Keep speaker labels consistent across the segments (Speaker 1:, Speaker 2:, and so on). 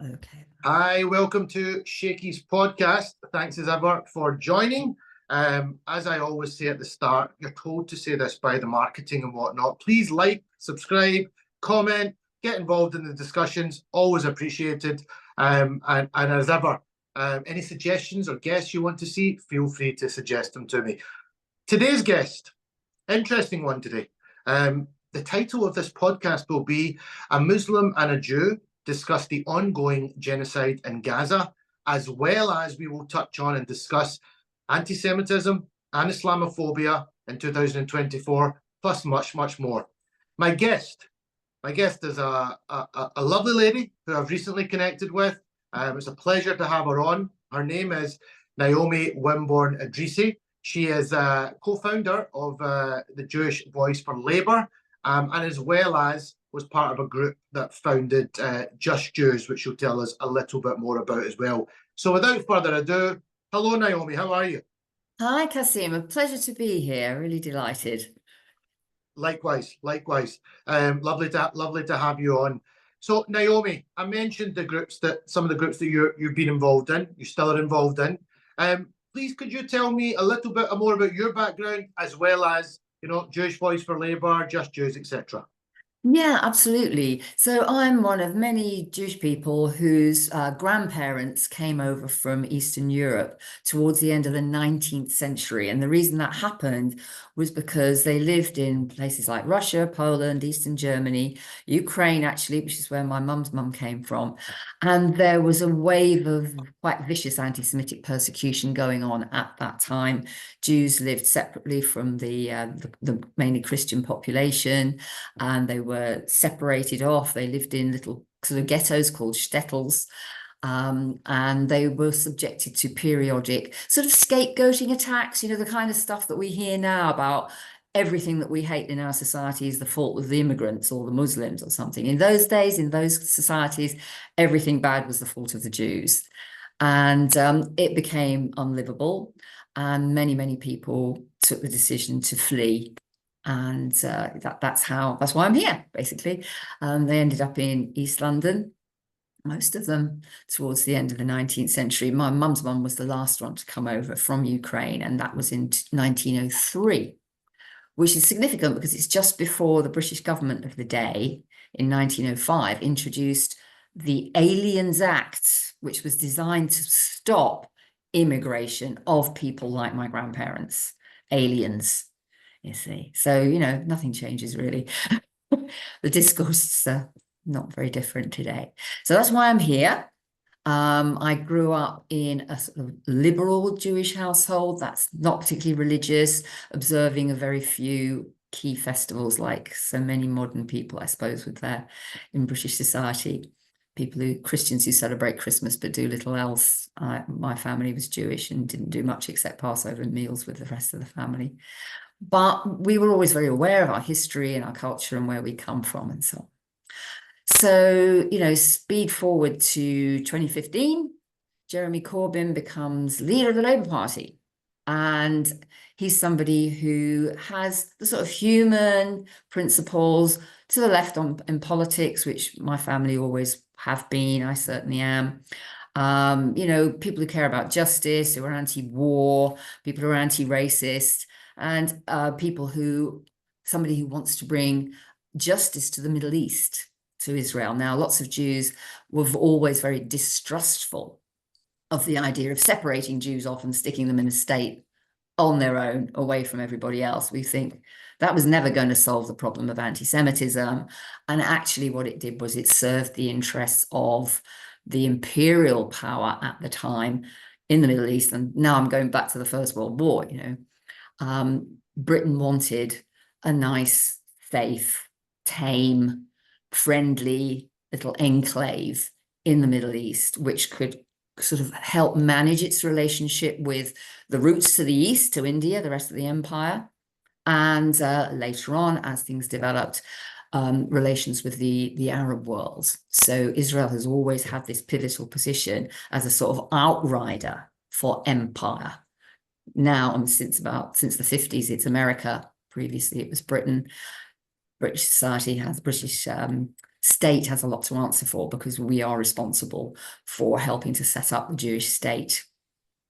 Speaker 1: Okay.
Speaker 2: Hi, welcome to Shakey's podcast. Thanks as ever for joining. As I always say at the start, you're told to say this by the marketing and whatnot. Please like, subscribe, comment, get involved in the discussions. Always appreciated. And as ever, any suggestions or guests you want to see, feel free to suggest them to me. Today's guest, interesting one today. The title of this podcast will be A Muslim and a Jew Discuss the Ongoing Genocide in Gaza, as well as we will touch on and discuss anti-Semitism and Islamophobia in 2024, plus much, much more. My guest is a lovely lady who I've recently connected with. It's a pleasure to have her on. Her name is Naomi Wimborne Idrissi. She is a co-founder of the Jewish Voice for Labour, and as well as was part of a group that founded Just Jews, which she'll tell us a little bit more about as well. So without further ado, hello, Naomi, how are you?
Speaker 1: Hi, Kasim. A pleasure to be here. Really delighted.
Speaker 2: Likewise. Lovely to have you on. So, Naomi, I mentioned some of the groups that you've been involved in, you still are involved in. Please, could you tell me a little bit more about your background, as well as, Jewish Voice for Labour, Just Jews, etc.?
Speaker 1: Yeah, absolutely. So I'm one of many Jewish people whose grandparents came over from Eastern Europe towards the end of the 19th century. And the reason that happened was because they lived in places like Russia, Poland, Eastern Germany, Ukraine, actually, which is where my mum's mum came from. And there was a wave of quite vicious anti-Semitic persecution going on at that time. Jews lived separately from the mainly Christian population, and they were separated off. They lived in little sort of ghettos called shtetls, and they were subjected to periodic sort of scapegoating attacks, the kind of stuff that we hear now about everything that we hate in our society is the fault of the immigrants or the Muslims or something. In those days, in those societies, everything bad was the fault of the Jews. And it became unlivable, and many people took the decision to flee. And that's why I'm here, basically. They ended up in East London, most of them towards the end of the 19th century. My mum's mum was the last one to come over from Ukraine, and that was in 1903, which is significant because it's just before the British government of the day in 1905 introduced the Aliens Act, which was designed to stop immigration of people like my grandparents, aliens. You see, so nothing changes really. The discourse is not very different today. So that's why I'm here. I grew up in a sort of liberal Jewish household that's not particularly religious, observing a very few key festivals like so many modern people, I suppose, in British society. Christians who celebrate Christmas but do little else. My family was Jewish and didn't do much except Passover meals with the rest of the family. But we were always very aware of our history and our culture and where we come from and so on. So, speed forward to 2015, Jeremy Corbyn becomes leader of the Labour Party. And he's somebody who has the sort of human principles to the left in politics, which my family always have been. I certainly am. People who care about justice, who are anti-war, people who are anti-racist, and somebody who wants to bring justice to the Middle East, to Israel. Now, lots of Jews were always very distrustful of the idea of separating Jews off and sticking them in a state on their own, away from everybody else. We think that was never going to solve the problem of anti-Semitism. And actually what it did was it served the interests of the imperial power at the time in the Middle East. And now I'm going back to the First World War, Britain wanted a nice, safe, tame, friendly little enclave in the Middle East, which could sort of help manage its relationship with the routes to the east, to India, the rest of the empire, and later on, as things developed, relations with the Arab world. So Israel has always had this pivotal position as a sort of outrider for empire. Now, since the 50s, it's America. Previously, it was Britain. British society has British state has a lot to answer for, because we are responsible for helping to set up the Jewish state.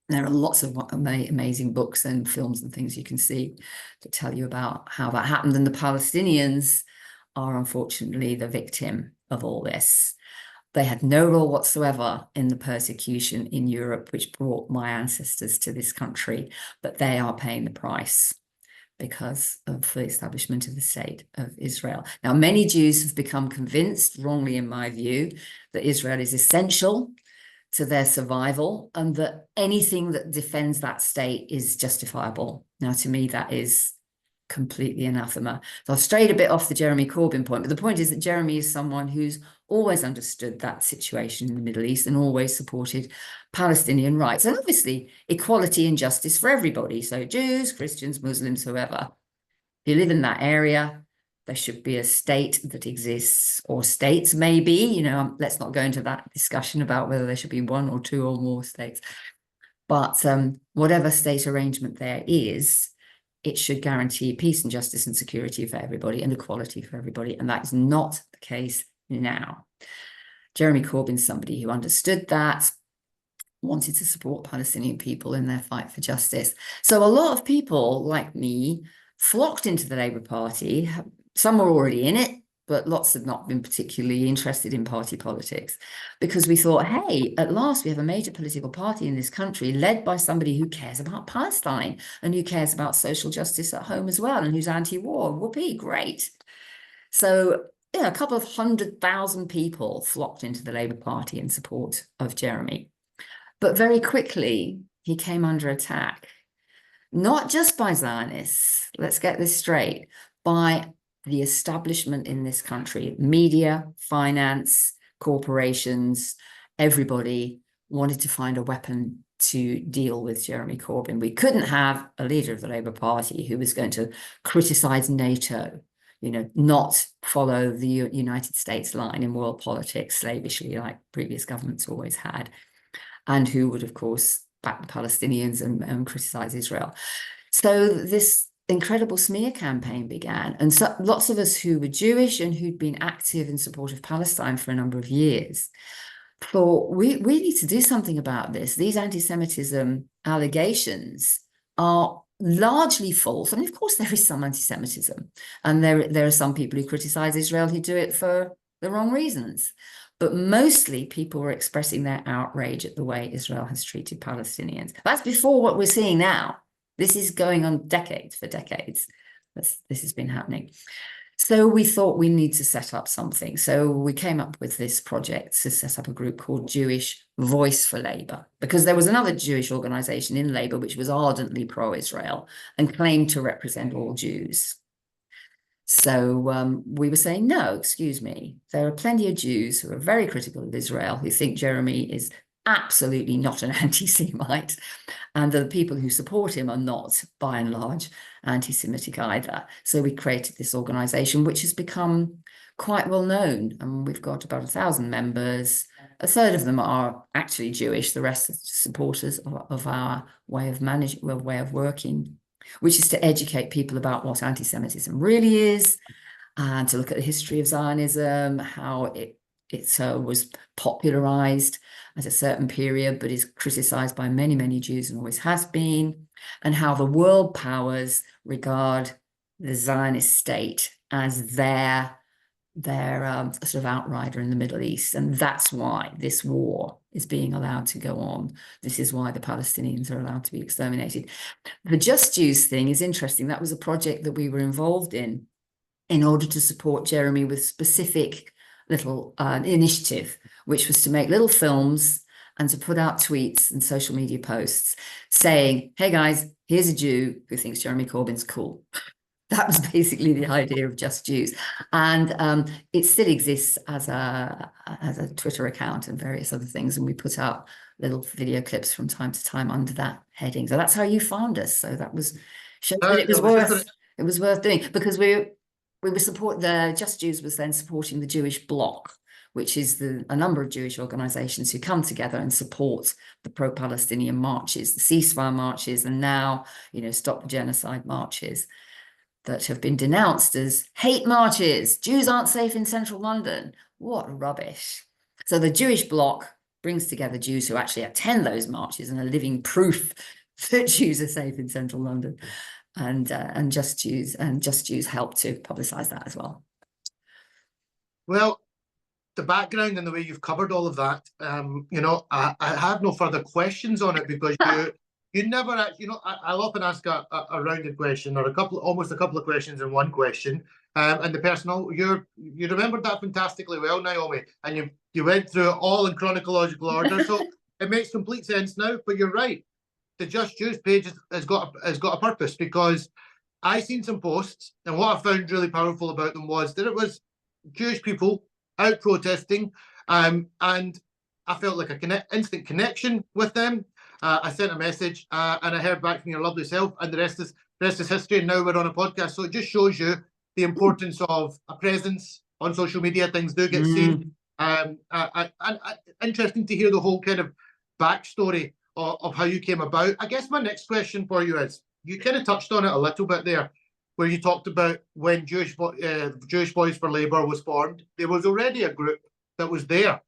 Speaker 1: There are lots of amazing books and films and things you can see to tell you about how that happened. And the Palestinians are unfortunately the victim of all this. They had no role whatsoever in the persecution in Europe, which brought my ancestors to this country, but they are paying the price because of the establishment of the state of Israel. Now, many Jews have become convinced, wrongly in my view, that Israel is essential to their survival and that anything that defends that state is justifiable. Now, to me, that is completely anathema. So I've strayed a bit off the Jeremy Corbyn point, but the point is that Jeremy is someone who's always understood that situation in the Middle East and always supported Palestinian rights, and obviously equality and justice for everybody. So Jews, Christians, Muslims, whoever. If you live in that area, there should be a state that exists, or states maybe, you know, let's not go into that discussion about whether there should be one or two or more states. But whatever state arrangement there is, it should guarantee peace and justice and security for everybody and equality for everybody. And that is not the case now. Jeremy Corbyn's somebody who understood that, wanted to support Palestinian people in their fight for justice. So a lot of people like me flocked into the Labour Party. Some were already in it, but lots had not been particularly interested in party politics, because we thought, hey, at last we have a major political party in this country led by somebody who cares about Palestine and who cares about social justice at home as well, and who's anti-war. Whoopee, great. So yeah, a couple of 100,000 people flocked into the Labour Party in support of Jeremy. But very quickly, he came under attack, not just by Zionists, let's get this straight, by the establishment in this country. Media, finance, corporations, everybody wanted to find a weapon to deal with Jeremy Corbyn. We couldn't have a leader of the Labour Party who was going to criticise NATO, you know, not follow the United States line in world politics slavishly like previous governments always had, and who would, of course, back the Palestinians and criticise Israel. So this incredible smear campaign began, and so lots of us who were Jewish and who'd been active in support of Palestine for a number of years thought, we need to do something about this. These anti-Semitism allegations are largely false. I mean, of course, there is some anti-Semitism, and there are some people who criticize Israel who do it for the wrong reasons. But mostly people were expressing their outrage at the way Israel has treated Palestinians. That's before what we're seeing now. This is going on decades for decades. This has been happening. So we thought we need to set up something. So we came up with this project to set up a group called Jewish Voice for Labour, because there was another Jewish organization in Labour which was ardently pro-Israel and claimed to represent all Jews. So we were saying, no, excuse me, there are plenty of Jews who are very critical of Israel, who think Jeremy is absolutely not an anti-Semite, and the people who support him are not, by and large, anti-Semitic either. So we created this organization, which has become quite well known, and we've got about 1,000 members. A third of them are actually Jewish, the rest are supporters of our way of managing, way of working, which is to educate people about what anti-Semitism really is, and to look at the history of Zionism, how it was popularized at a certain period, but is criticized by many, many Jews and always has been, and how the world powers regard the Zionist state as their sort of outrider in the Middle East. And that's why this war is being allowed to go on. This is why the Palestinians are allowed to be exterminated. The Just Jews thing is interesting. That was a project that we were involved in order to support Jeremy with specific little initiative, which was to make little films and to put out tweets and social media posts saying, hey guys, here's a Jew who thinks Jeremy Corbyn's cool. That was basically the idea of Just Jews. And it still exists as a Twitter account and various other things. And we put out little video clips from time to time under that heading. So that's how you found us. So that was, it was worth doing, because we were the Just Jews was then supporting the Jewish Bloc, which is a number of Jewish organizations who come together and support the pro-Palestinian marches, the ceasefire marches, and now, Stop the Genocide marches. that have been denounced as hate marches. Jews aren't safe in central London. What rubbish. So the Jewish bloc brings together Jews who actually attend those marches and are living proof that Jews are safe in central London. And Just Jews help to publicize that as well.
Speaker 2: Well, the background and the way you've covered all of that, I have no further questions on it, because you never actually, I'll often ask a rounded question, or almost a couple of questions in one question, and the person, you remembered that fantastically well, Naomi, and you went through it all in chronological order, so it makes complete sense now. But you're right, the Just Jews page has got a purpose, because I seen some posts, and what I found really powerful about them was that it was Jewish people out protesting, and I felt like an instant connection with them. I sent a message, and I heard back from your lovely self, and the rest is history. And now we're on a podcast, so it just shows you the importance of a presence on social media. Things do get seen. And interesting to hear the whole kind of backstory of how you came about. I guess my next question for you is, you kind of touched on it a little bit there, where you talked about when Jewish Boys for Labour was formed. There was already a group that was there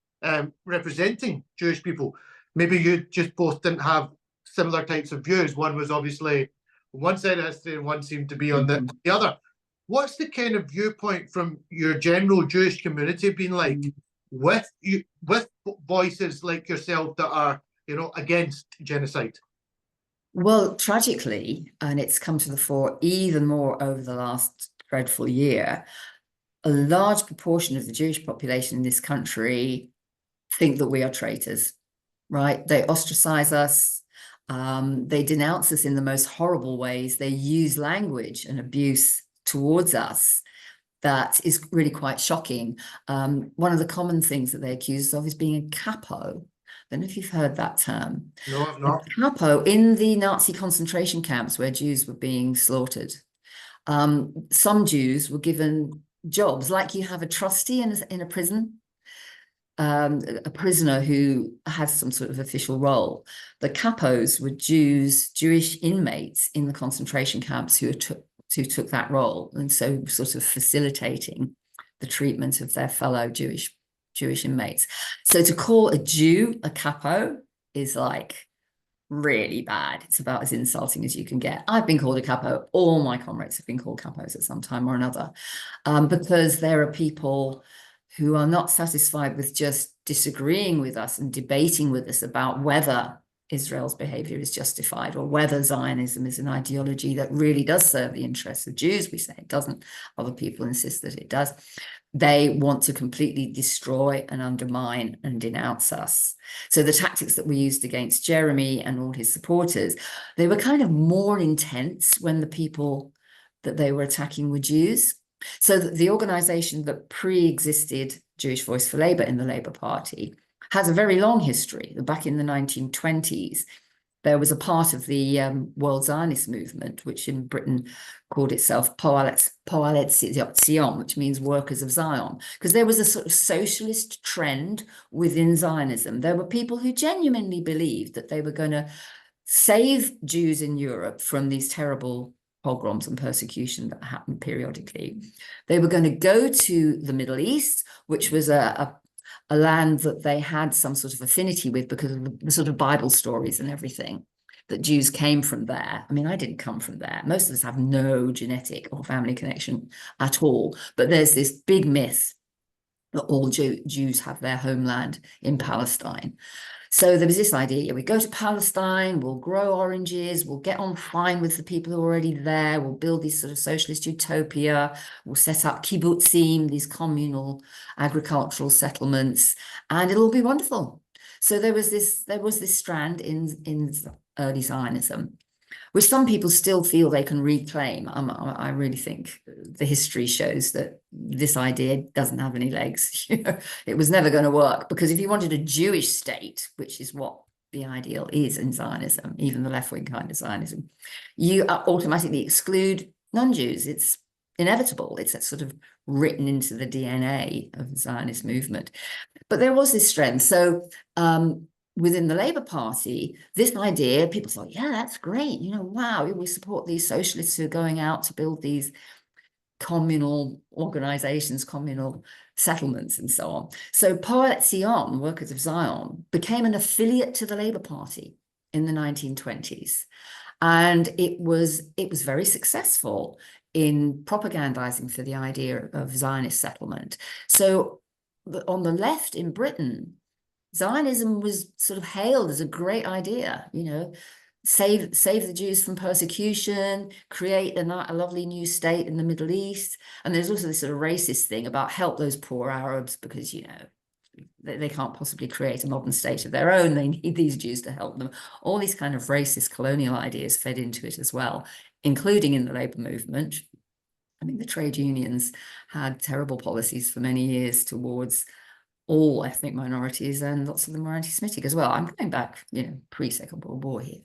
Speaker 2: representing Jewish people. Maybe you just both didn't have similar types of views. One was obviously on one side of history, and one seemed to be on the other. What's the kind of viewpoint from your general Jewish community been like with voices like yourself that are, against genocide?
Speaker 1: Well, tragically, and it's come to the fore even more over the last dreadful year, a large proportion of the Jewish population in this country think that we are traitors, right? They ostracize us. They denounce us in the most horrible ways. They use language and abuse towards us that is really quite shocking. One of the common things that they accuse us of is being a capo. I don't know if you've heard that term.
Speaker 2: No, I've not.
Speaker 1: A capo in the Nazi concentration camps where Jews were being slaughtered. Some Jews were given jobs, like you have a trustee in a prison, a prisoner who has some sort of official role. The capos were Jewish inmates in the concentration camps who took that role, and so sort of facilitating the treatment of their fellow Jewish inmates. So to call a Jew a capo is like really bad. It's about as insulting as you can get. I've been called a capo. All my comrades have been called capos at some time or another, because there are people who are not satisfied with just disagreeing with us and debating with us about whether Israel's behavior is justified, or whether Zionism is an ideology that really does serve the interests of Jews. We say it doesn't. Other people insist that it does. They want to completely destroy and undermine and denounce us. So the tactics that were used against Jeremy and all his supporters, they were kind of more intense when the people that they were attacking were Jews. So that the organization that pre-existed Jewish Voice for Labour in the Labour Party has a very long history. Back in the 1920s, there was a part of the World Zionist movement, which in Britain called itself Poalet Zion, which means workers of Zion, because there was a sort of socialist trend within Zionism. There were people who genuinely believed that they were going to save Jews in Europe from these terrible pogroms and persecution that happened periodically. They were going to go to the Middle East, which was a land that they had some sort of affinity with because of the sort of Bible stories and everything, that Jews came from there. I mean, I didn't come from there. Most of us have no genetic or family connection at all. But there's this big myth that all Jews have their homeland in Palestine. So there was this idea, we go to Palestine, we'll grow oranges, we'll get on fine with the people who are already there, we'll build this sort of socialist utopia, we'll set up kibbutzim, these communal agricultural settlements, and it'll all be wonderful. So there was this strand in early Zionism, which some people still feel they can reclaim. I really think the history shows that this idea doesn't have any legs. It was never going to work, because if you wanted a Jewish state, which is what the ideal is in Zionism, even the left-wing kind of Zionism, you automatically exclude non-Jews. It's inevitable. It's sort of written into the DNA of the Zionist movement. But there was this strength. So within the Labour Party, this idea, people thought, yeah, that's great. Wow, we support these socialists who are going out to build these communal organizations, communal settlements, and so on. So Poet Zion, Workers of Zion, became an affiliate to the Labour Party in the 1920s. And it was very successful in propagandizing for the idea of Zionist settlement. So on the left in Britain, Zionism was sort of hailed as a great idea, save the Jews from persecution, create a lovely new state in the Middle East. And there's also this sort of racist thing about help those poor Arabs because, they can't possibly create a modern state of their own. They need these Jews to help them. All these kind of racist colonial ideas fed into it as well, including in the labor movement. I mean, the trade unions had terrible policies for many years towards all ethnic minorities, and lots of them were anti-Semitic as well. I'm going back, pre-Second World War here.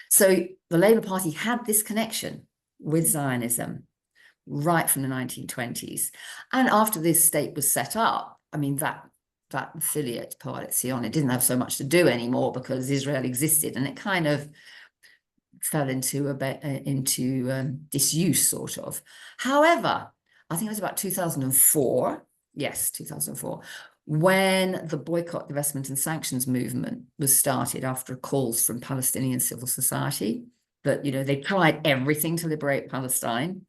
Speaker 1: So the Labour Party had this connection with Zionism right from the 1920s. And after this state was set up, I mean, that affiliate, Poet Zion, it didn't have so much to do anymore because Israel existed, and it kind of fell into disuse, sort of. However, I think it was about 2004, yes, 2004, when the boycott, divestment and sanctions movement was started after calls from Palestinian civil society that, they tried everything to liberate Palestine.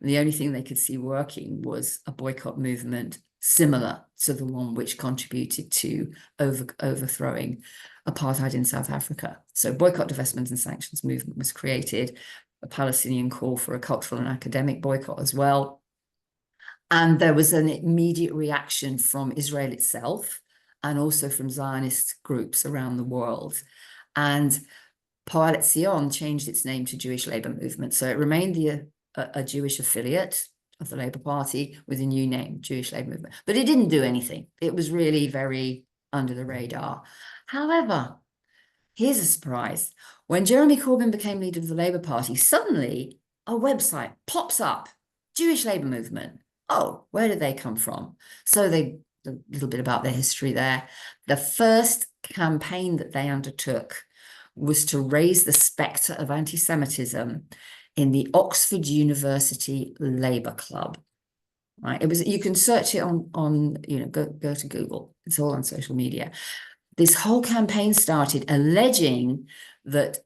Speaker 1: And the only thing they could see working was a boycott movement similar to the one which contributed to overthrowing apartheid in South Africa. So boycott, divestment and sanctions movement was created, a Palestinian call for a cultural and academic boycott as well. And there was an immediate reaction from Israel itself and also from Zionist groups around the world. And Poalet Zion changed its name to Jewish Labour Movement. So it remained a Jewish affiliate of the Labour Party with a new name, Jewish Labour Movement. But it didn't do anything. It was really very under the radar. However, here's a surprise. When Jeremy Corbyn became leader of the Labour Party, suddenly a website pops up, Jewish Labour Movement. Oh, where did they come from? So a little bit about their history there. The first campaign that they undertook was to raise the spectre of anti-Semitism in the Oxford University Labour Club. Right? You can search it on go to Google. It's all on social media. This whole campaign started alleging that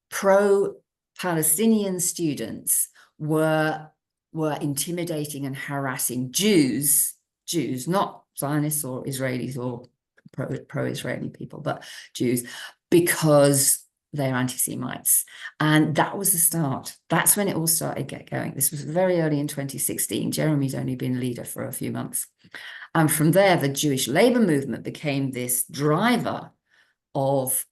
Speaker 1: pro-Palestinian students were intimidating and harassing Jews, not Zionists or Israelis or pro-Israeli people, but Jews, because they're anti-Semites. And that was the start. That's when it all started going. This was very early in 2016. Jeremy's only been leader for a few months. And from there, the Jewish Labour Movement became this driver of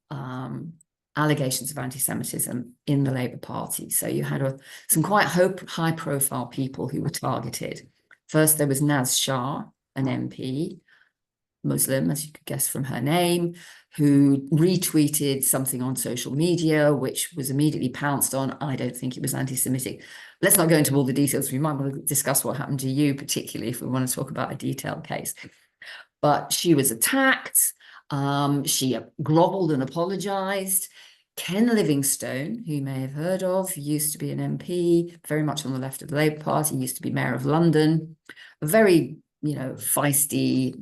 Speaker 1: allegations of anti-Semitism in the Labour Party. So you had some quite high-profile people who were targeted. First, there was Naz Shah, an MP, Muslim, as you could guess from her name, who retweeted something on social media, which was immediately pounced on. I don't think it was anti-Semitic. Let's not go into all the details. We might want to discuss what happened to you, particularly if we want to talk about a detailed case. But she was attacked. She groveled and apologized. Ken Livingstone, who you may have heard of, used to be an MP, very much on the left of the Labour Party, used to be Mayor of London, a very, feisty,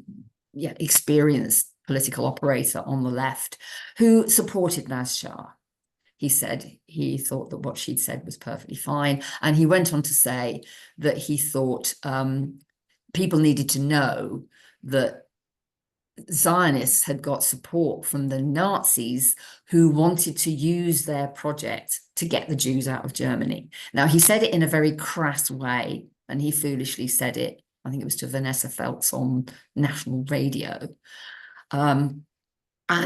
Speaker 1: experienced political operator on the left who supported Naz Shah. He said he thought that what she'd said was perfectly fine. And he went on to say that he thought people needed to know that Zionists had got support from the Nazis who wanted to use their project to get the Jews out of Germany. Now, he said it in a very crass way, and he foolishly said it, I think it was to Vanessa Feltz on national radio. And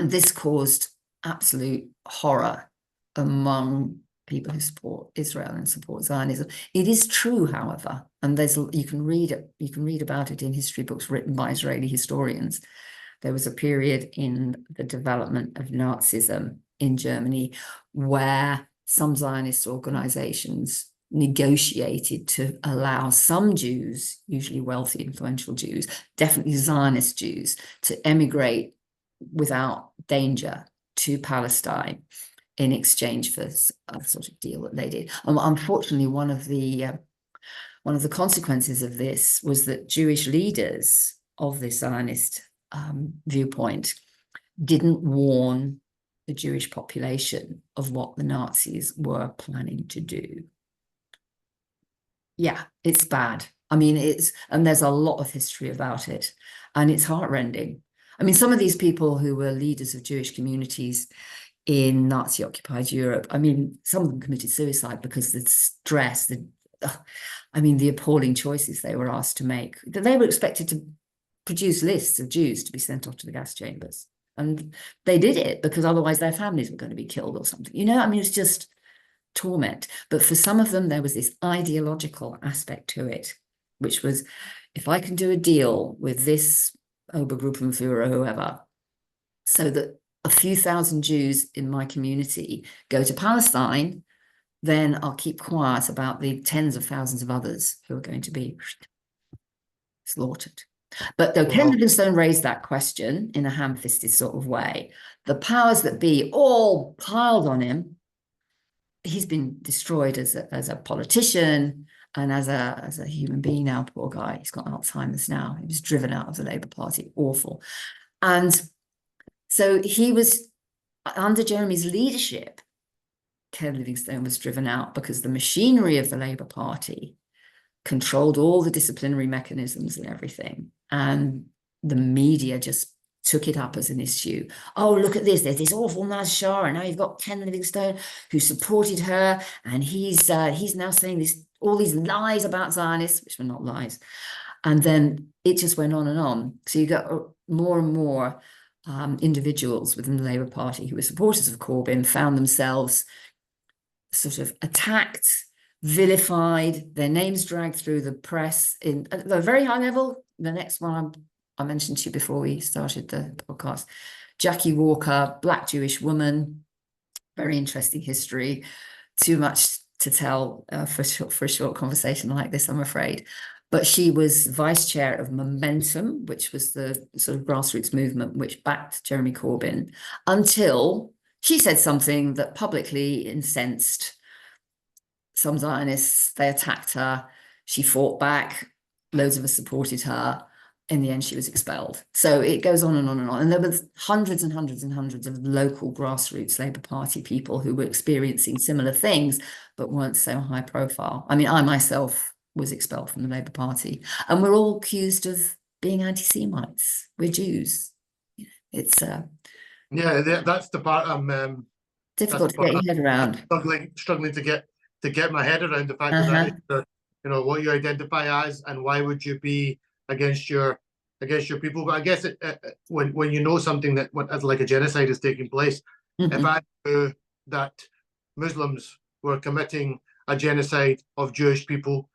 Speaker 1: this caused absolute horror among people who support Israel and support Zionism. It is true, however, and you can read about it in history books written by Israeli historians. There was a period in the development of Nazism in Germany where some Zionist organizations negotiated to allow some Jews, usually wealthy, influential Jews, definitely Zionist Jews, to emigrate without danger to Palestine in exchange for a sort of deal that they did. Unfortunately, one of the consequences of this was that Jewish leaders of the Zionist viewpoint didn't warn the Jewish population of what the Nazis were planning to do. Yeah, it's bad. I mean, and there's a lot of history about it, and it's heartrending. I mean, some of these people who were leaders of Jewish communities in Nazi-occupied Europe, I mean, some of them committed suicide because the stress, I mean, the appalling choices they were asked to make. They were expected to produce lists of Jews to be sent off to the gas chambers. And they did it because otherwise their families were going to be killed or something. You know, I mean, it's just torment. But for some of them, there was this ideological aspect to it, which was, if I can do a deal with this Obergruppenführer or whoever, so that a few thousand Jews in my community go to Palestine, then I'll keep quiet about the tens of thousands of others who are going to be slaughtered. But though Ken Livingstone raised that question in a ham-fisted sort of way, the powers that be all piled on him. He's been destroyed as a politician and as a human being now, poor guy. He's got Alzheimer's now. He was driven out of the Labour Party, awful. And so he was, under Jeremy's leadership, Ken Livingstone was driven out because the machinery of the Labour Party controlled all the disciplinary mechanisms and everything. And the media just took it up as an issue. Oh, look at this. There's this awful Naz Shah, and now you've got Ken Livingstone who supported her, and he's now saying all these lies about Zionists, which were not lies. And then it just went on and on. So you got more and more individuals within the Labour Party who were supporters of Corbyn found themselves sort of attacked, vilified, their names dragged through the press at a very high level. The next one I mentioned to you before we started the podcast, Jackie Walker, Black Jewish woman, very interesting history. Too much to tell for a short conversation like this, I'm afraid. But she was vice chair of Momentum, which was the sort of grassroots movement which backed Jeremy Corbyn, until she said something that publicly incensed some Zionists. They attacked her. She fought back. Loads of us supported her. In the end, she was expelled. So it goes on and on and on. And there were hundreds and hundreds and hundreds of local grassroots Labour Party people who were experiencing similar things, but weren't so high profile. I mean, I myself was expelled from the Labour Party, and we're all accused of being anti-Semites. We're Jews. It's
Speaker 2: yeah, that's the part I'm
Speaker 1: difficult to get your head around.
Speaker 2: Struggling to get my head around the fact that is, what you identify as, and why would you be against your people. But I guess when you know something that as like a genocide is taking place, if I knew that Muslims were committing a genocide of Jewish people,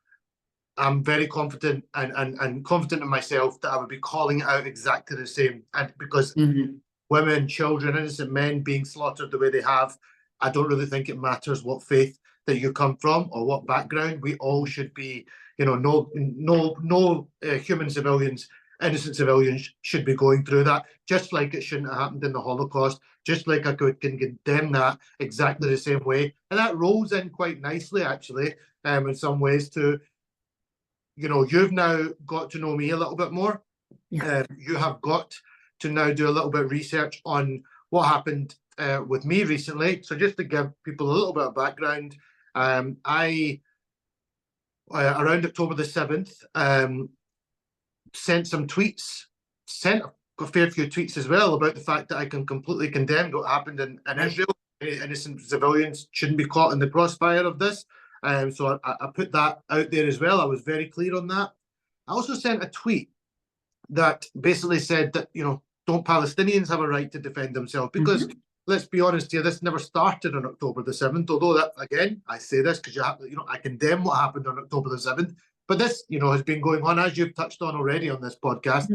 Speaker 2: I'm very confident and confident in myself that I would be calling it out exactly the same. And because women, children, innocent men being slaughtered the way they have, I don't really think it matters what faith that you come from or what background. We all should be, no human civilians, innocent civilians should be going through that, just like it shouldn't have happened in the Holocaust, just like I can condemn that exactly the same way. And that rolls in quite nicely, actually, in some ways to, you've now got to know me a little bit more.
Speaker 1: Yeah.
Speaker 2: You have got to now do a little bit of research on what happened with me recently. So just to give people a little bit of background, I around October the 7th, sent some tweets, sent a fair few tweets as well about the fact that I can completely condemn what happened in Israel. Innocent civilians shouldn't be caught in the crossfire of this. So I put that out there as well. I was very clear on that. I also sent a tweet that basically said that, don't Palestinians have a right to defend themselves? Because let's be honest here, this never started on October the 7th, although that, again, I say this because I condemn what happened on October the 7th, but this, has been going on, as you've touched on already on this podcast.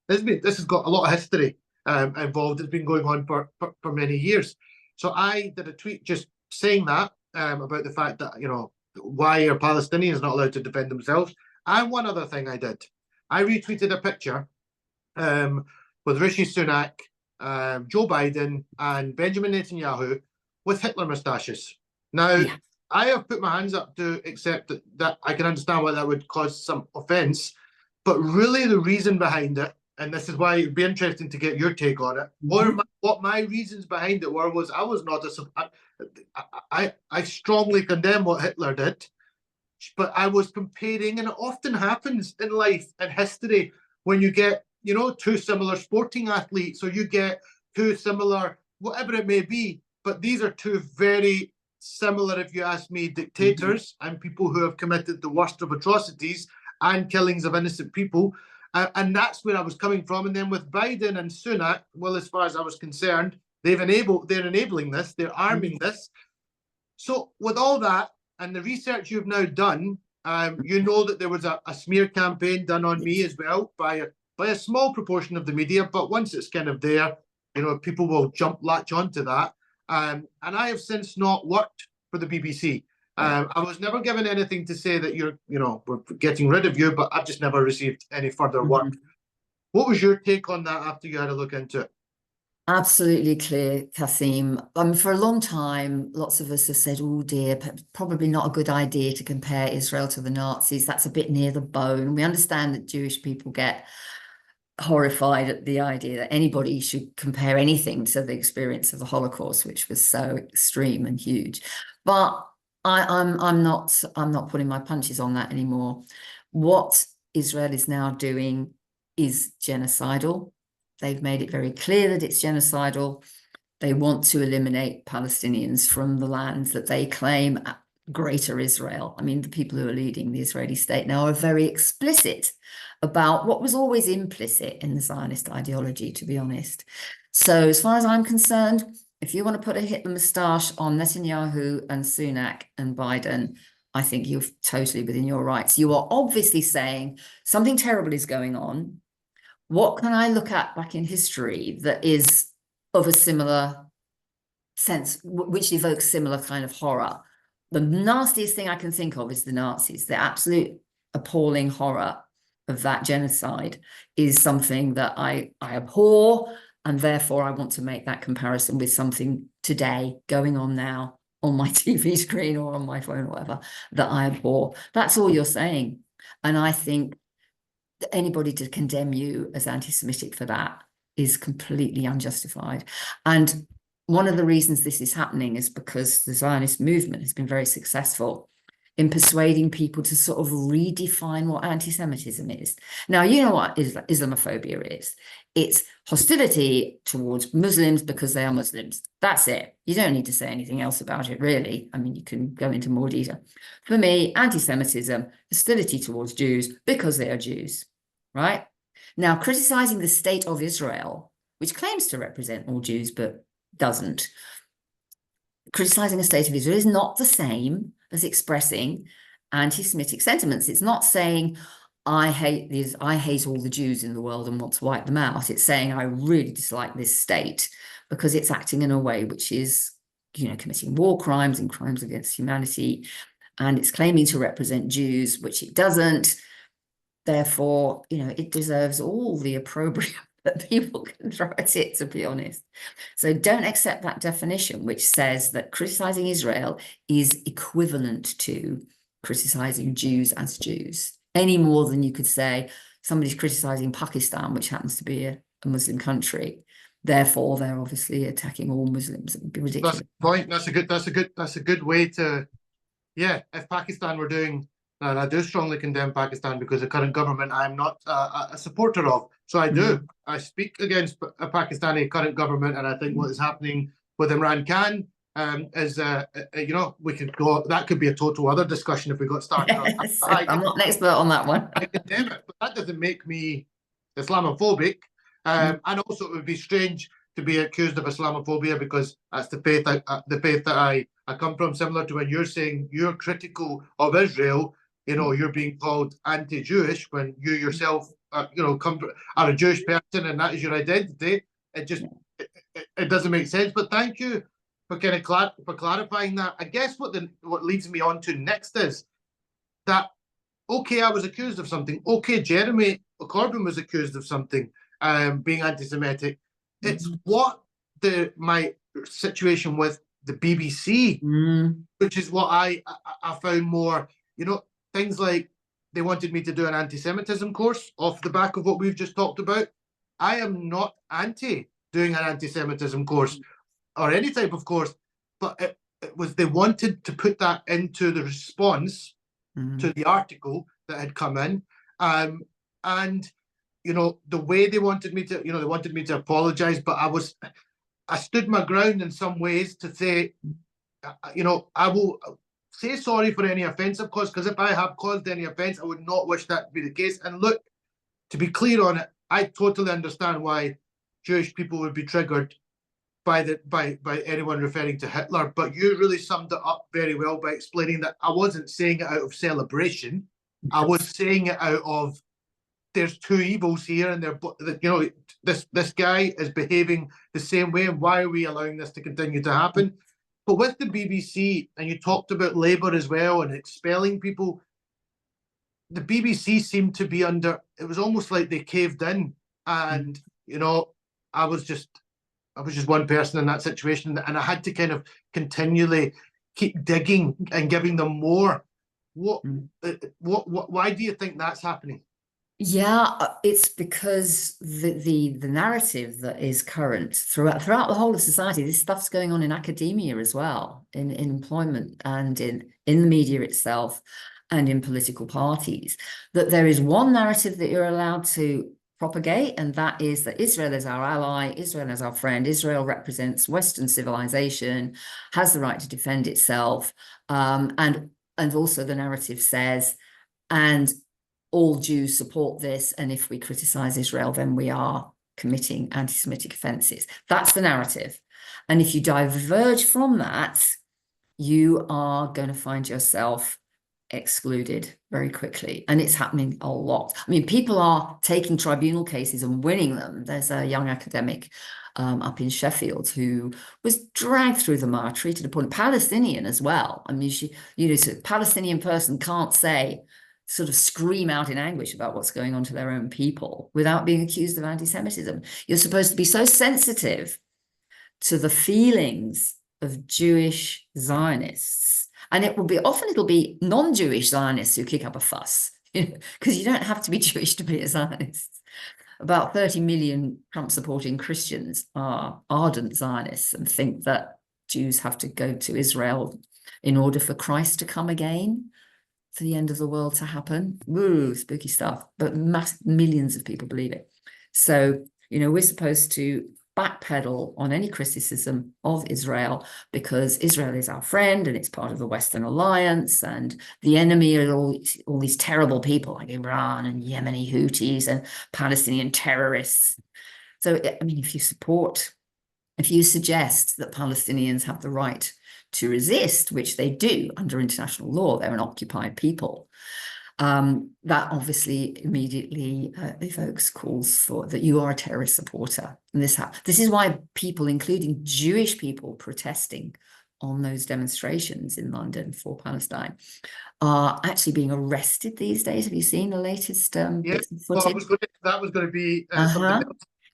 Speaker 2: This has got a lot of history involved. It's been going on for many years. So I did a tweet just saying that about the fact that, why are Palestinians not allowed to defend themselves? And one other thing I did, I retweeted a picture with Rishi Sunak Joe Biden, and Benjamin Netanyahu with Hitler moustaches. Now,
Speaker 1: Yeah.
Speaker 2: I have put my hands up to accept that I can understand why that would cause some offence, but really the reason behind it, and this is why it'd be interesting to get your take on it. What my reasons behind it were was I was not I strongly condemn what Hitler did, but I was comparing, and it often happens in life and history when you get, two similar sporting athletes, or you get two similar, whatever it may be, but these are two very similar, if you ask me, dictators and people who have committed the worst of atrocities and killings of innocent people. And that's where I was coming from. And then with Biden and Sunak, well, as far as I was concerned, they're enabling this, they're arming this. So with all that and the research you've now done, you know that there was a smear campaign done on me as well by a small proportion of the media. But once it's kind of there, people will latch onto that. And I have since not worked for the BBC. I was never given anything to say that we're getting rid of you, but I've just never received any further work. What was your take on that after you had a look into it?
Speaker 1: Absolutely clear, Kasim. For a long time, lots of us have said, oh dear, probably not a good idea to compare Israel to the Nazis. That's a bit near the bone. We understand that Jewish people get horrified at the idea that anybody should compare anything to the experience of the Holocaust, which was so extreme and huge. But I'm not putting my punches on that anymore. What Israel is now doing is genocidal. They've made it very clear that it's genocidal. They want to eliminate Palestinians from the lands that they claim Greater Israel. I mean, the people who are leading the Israeli state now are very explicit about what was always implicit in the Zionist ideology, to be honest. So as far as I'm concerned, if you want to put a Hitler moustache on Netanyahu and Sunak and Biden, I think you're totally within your rights. You are obviously saying something terrible is going on. What can I look at back in history that is of a similar sense, which evokes similar kind of horror? The nastiest thing I can think of is the Nazis. The absolute appalling horror of that genocide is something that I abhor, and therefore I want to make that comparison with something today going on now on my TV screen or on my phone or whatever that I abhor. That's all you're saying. And I think anybody to condemn you as anti-Semitic for that is completely unjustified. And one of the reasons this is happening is because the Zionist movement has been very successful in persuading people to sort of redefine what anti-Semitism is. Now, you know what Islamophobia is. It's hostility towards Muslims because they are Muslims. That's it. You don't need to say anything else about it, really. I mean, you can go into more detail. For me, anti-Semitism, hostility towards Jews because they are Jews, right? Now, criticizing the state of Israel, which claims to represent all Jews, but doesn't. Criticizing the state of Israel is not the same as expressing anti-Semitic sentiments. It's not saying, I hate all the Jews in the world and want to wipe them out. It's saying, I really dislike this state because it's acting in a way which is, committing war crimes and crimes against humanity. And it's claiming to represent Jews, which it doesn't. Therefore, it deserves all the opprobrium that people can throw at it, to be honest. So don't accept that definition, which says that criticizing Israel is equivalent to criticizing Jews as Jews, any more than you could say somebody's criticizing Pakistan, which happens to be a Muslim country. Therefore, they're obviously attacking all Muslims. It would be ridiculous.
Speaker 2: That's the point. That's a good way to, if Pakistan were doing, and I do strongly condemn Pakistan because the current government I'm not a supporter of. So I do. I speak against a Pakistani current government, and I think what is happening with Imran Khan is, we could go. That could be a total other discussion if we got started on that.
Speaker 1: I'm not an expert on that one.
Speaker 2: I condemn it, but that doesn't make me Islamophobic. And also, it would be strange to be accused of Islamophobia because that's the faith that I come from. Similar to when you're saying you're critical of Israel. You're being called anti-Jewish when you yourself, are a Jewish person and that is your identity. It just it doesn't make sense. But thank you for kind of for clarifying that. I guess what leads me on to next is that I was accused of something. Jeremy Corbyn was accused of something, being anti-Semitic. It's what my situation with the BBC, which is what I found more, things like they wanted me to do an anti-Semitism course off the back of what we've just talked about. I am not anti doing an anti-Semitism course or any type of course, but it was they wanted to put that into the response to the article that had come in. And the way they wanted me to, they wanted me to apologize, but I stood my ground in some ways to say, I will say sorry for any offense, of course, because if I have caused any offense, I would not wish that to be the case. And look, to be clear on it, I totally understand why Jewish people would be triggered by anyone referring to Hitler, but you really summed it up very well by explaining that I wasn't saying it out of celebration. I was saying it out of, there's two evils here, and this guy is behaving the same way, and why are we allowing this to continue to happen? But with the BBC, and you talked about Labour as well and expelling people, the BBC seemed to be it was almost like they caved in, and I was just one person in that situation, and I had to kind of continually keep digging and giving them more. Why do you think that's happening?
Speaker 1: Yeah, it's because the narrative that is current throughout the whole of society, this stuff's going on in academia as well, in employment and in the media itself and in political parties, that there is one narrative that you're allowed to propagate, and that is that Israel is our ally, Israel is our friend, Israel represents Western civilization, has the right to defend itself, and also the narrative says, and all Jews support this, and if we criticize Israel, then we are committing anti-Semitic offenses. That's the narrative. And if you diverge from that, you are going to find yourself excluded very quickly. And it's happening a lot. I mean, people are taking tribunal cases and winning them. There's a young academic up in Sheffield who was dragged through the mire, treated upon, Palestinian as well. I mean, so a Palestinian person can't sort of scream out in anguish about what's going on to their own people without being accused of anti-Semitism. You're supposed to be so sensitive to the feelings of Jewish Zionists. And it'll be non-Jewish Zionists who kick up a fuss, because you don't have to be Jewish to be a Zionist. About 30 million Trump-supporting Christians are ardent Zionists and think that Jews have to go to Israel in order for Christ to come again, for the end of the world to happen. Woo, spooky stuff. But millions of people believe it. So, we're supposed to backpedal on any criticism of Israel, because Israel is our friend and it's part of the Western alliance, and the enemy are all these terrible people like Iran and Yemeni Houthis and Palestinian terrorists. So, I mean, if you suggest that Palestinians have the right to resist, which they do under international law, they're an occupied people, that obviously immediately evokes calls for that you are a terrorist supporter. And this is why people, including Jewish people protesting on those demonstrations in London for Palestine, are actually being arrested these days. Have you seen the latest bits of footage?
Speaker 2: Well, that was going to be something else.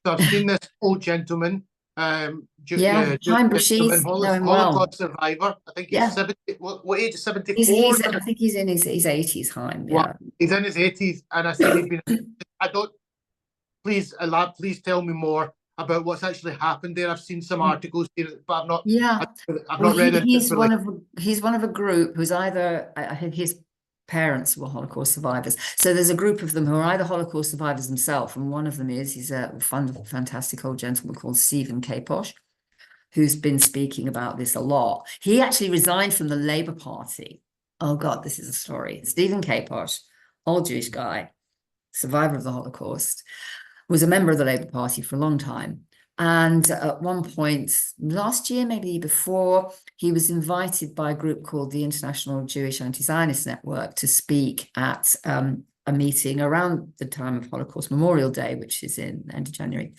Speaker 2: So I've seen this old gentleman,
Speaker 1: Haim Bashir,
Speaker 2: Holocaust survivor. I think he's 70. What age is 74?
Speaker 1: I think he's in his 80s, Haim. Yeah,
Speaker 2: well, he's in his 80s, and I said he's been. Please tell me more about what's actually happened there. I've seen some articles here, but I've not. Yeah, I've not read it. He's one
Speaker 1: of a group who's either, I think his parents were Holocaust survivors. So there's a group of them who are either Holocaust survivors themselves, and one of them he's a fantastic old gentleman called Stephen Kaposh, who's been speaking about this a lot. He actually resigned from the Labour Party. Oh God, this is a story. Stephen Kaposh, old Jewish guy, survivor of the Holocaust, was a member of the Labour Party for a long time. And at one point last year, maybe before, he was invited by a group called the International Jewish Anti-Zionist Network to speak at a meeting around the time of Holocaust Memorial Day, which is in the end of January,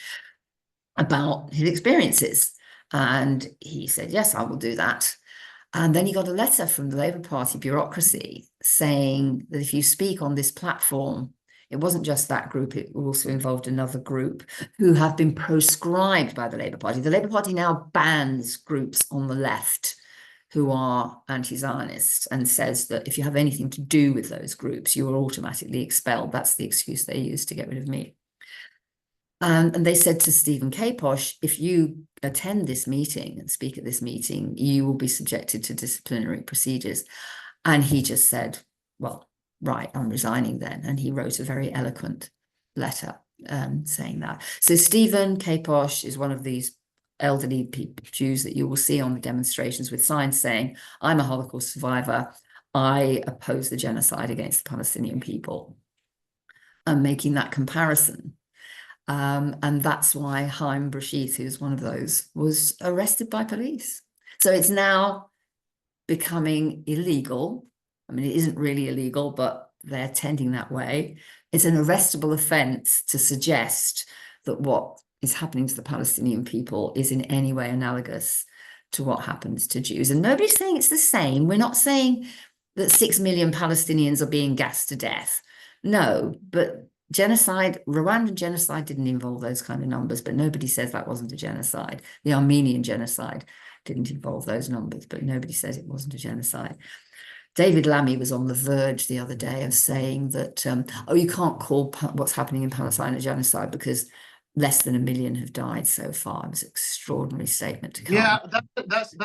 Speaker 1: about his experiences. And he said, yes, I will do that. And then he got a letter from the Labour Party bureaucracy saying that if you speak on this platform, It wasn't just that group, it also involved another group who have been proscribed by the Labour Party. The Labour Party now bans groups on the left who are anti-Zionist and says that if you have anything to do with those groups, you are automatically expelled. That's the excuse they use to get rid of me. And they said to Stephen Kaposh, if you attend this meeting and speak at this meeting, you will be subjected to disciplinary procedures. And he just said, well, right, I'm resigning then. And he wrote a very eloquent letter saying that. So Stephen Kaposh is one of these elderly Jews that you will see on the demonstrations with signs saying, I'm a Holocaust survivor. I oppose the genocide against the Palestinian people. And making that comparison. And that's why Haim Brashid, who's one of those, was arrested by police. So it's now becoming illegal. I mean, it isn't really illegal, but they're tending that way. It's an arrestable offence to suggest that what is happening to the Palestinian people is in any way analogous to what happens to Jews. And nobody's saying it's the same. We're not saying that 6 million Palestinians are being gassed to death. No, but genocide, Rwandan genocide didn't involve those kind of numbers, but nobody says that wasn't a genocide. The Armenian genocide didn't involve those numbers, but nobody says it wasn't a genocide. David Lammy was on the verge the other day of saying that, oh, you can't call what's happening in Palestine a genocide because less than 1 million have died so far. It was an extraordinary statement to come.
Speaker 2: Yeah, that's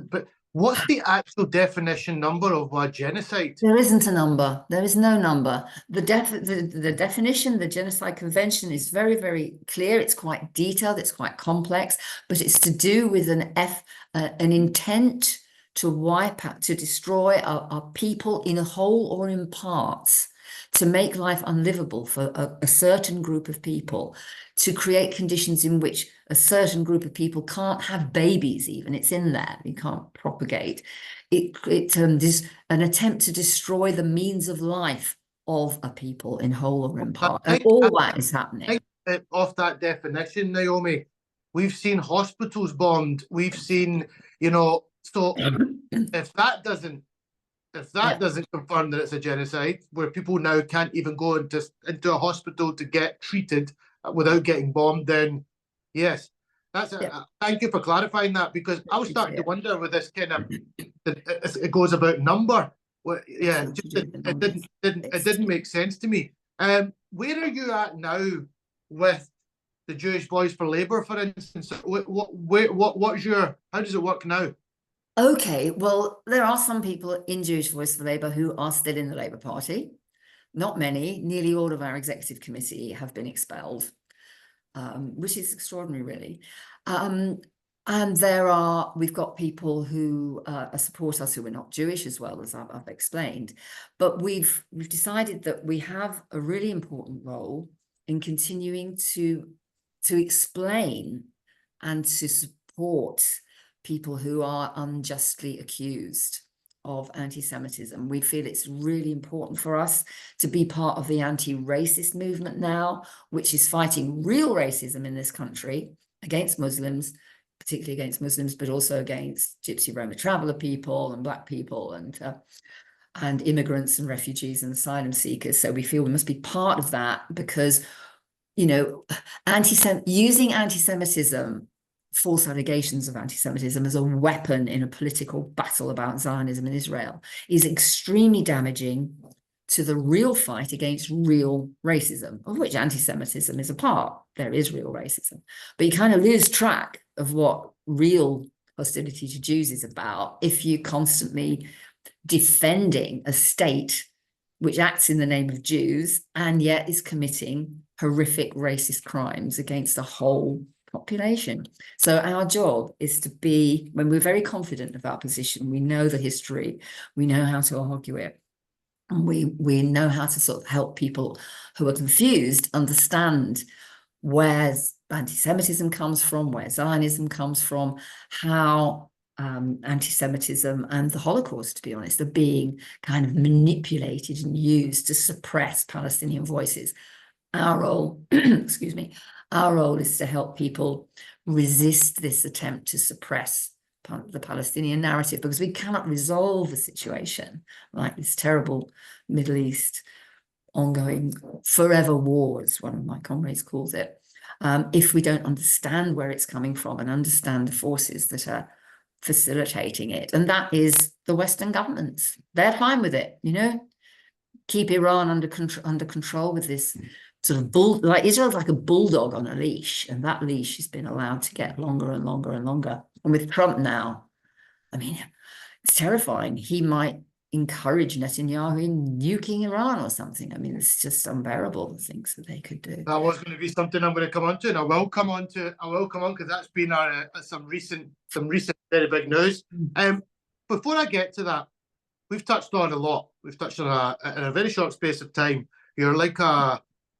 Speaker 2: but what's the actual definition number of what genocide?
Speaker 1: There isn't a number. There is no number. The definition, the Genocide Convention, is very, very clear. It's quite detailed. It's quite complex, but it's to do with an intent to wipe out, to destroy our people in whole or in parts, to make life unlivable for a certain group of people, to create conditions in which a certain group of people can't have babies even. It's in there. You can't propagate. It is an attempt to destroy the means of life of a people in whole or in part. And all that is happening.
Speaker 2: Off that definition, Naomi, we've seen hospitals bombed. We've seen, so if that doesn't confirm that it's a genocide, where people now can't even go into a hospital to get treated without getting bombed, then yes, thank you for clarifying that, because I was starting to wonder with this kind of it goes about number. Well, yeah, it didn't make sense to me. Where are you at now with the Jewish Voice for Labour, for instance? How does it work now?
Speaker 1: Okay, well, there are some people in Jewish Voice for Labour who are still in the Labour Party. Not many. Nearly all of our executive committee have been expelled, which is extraordinary, really. And we've got people who support us who are not Jewish, as well, as I've explained. But we've decided that we have a really important role in continuing to explain and to support people who are unjustly accused of anti-Semitism. We feel it's really important for us to be part of the anti-racist movement now, which is fighting real racism in this country against Muslims, particularly against Muslims, but also against Gypsy Roma traveller people and Black people and immigrants and refugees and asylum seekers. So we feel we must be part of that, because, using anti-Semitism, false allegations of anti-Semitism as a weapon in a political battle about Zionism in Israel is extremely damaging to the real fight against real racism, of which anti-Semitism is a part. There is real racism, but you kind of lose track of what real hostility to Jews is about if you constantly defending a state which acts in the name of Jews and yet is committing horrific racist crimes against a whole population. So our job is to be, when we're very confident of our position, we know the history, we know how to argue it, and we know how to sort of help people who are confused understand where anti-Semitism comes from, where Zionism comes from, how anti-Semitism and the Holocaust, to be honest, are being kind of manipulated and used to suppress Palestinian voices. Our role, excuse me, our role is to help people resist this attempt to suppress the Palestinian narrative, because we cannot resolve a situation like this terrible Middle East ongoing forever war, as one of my comrades calls it, if we don't understand where it's coming from and understand the forces that are facilitating it. And that is the Western governments. They're fine with it, you know, keep Iran under control with this sort of like Israel's like a bulldog on a leash, and that leash has been allowed to get longer and longer and longer. And with Trump now, I mean, it's terrifying. He might encourage Netanyahu in nuking Iran or something. I mean, it's just unbearable, the things that they could do.
Speaker 2: That was going to be something I'm going to come on to, and I will come on because that's been some recent very big news. Before I get to that, we've touched on a lot. We've touched on in a very short space of time. You're like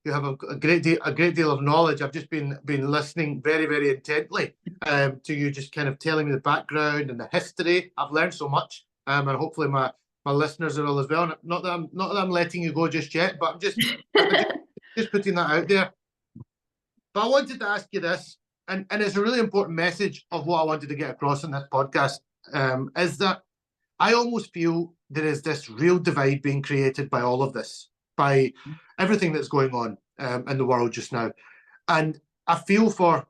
Speaker 2: you have a great deal of knowledge. I've just been listening very, very intently to you, just kind of telling me the background and the history. I've learned so much, and hopefully my listeners are all as well. Not that I'm letting you go just yet, but I'm just putting that out there. But I wanted to ask you this, and it's a really important message of what I wanted to get across in this podcast, is that I almost feel there is this real divide being created by all of this, by everything that's going on in the world just now. And I feel for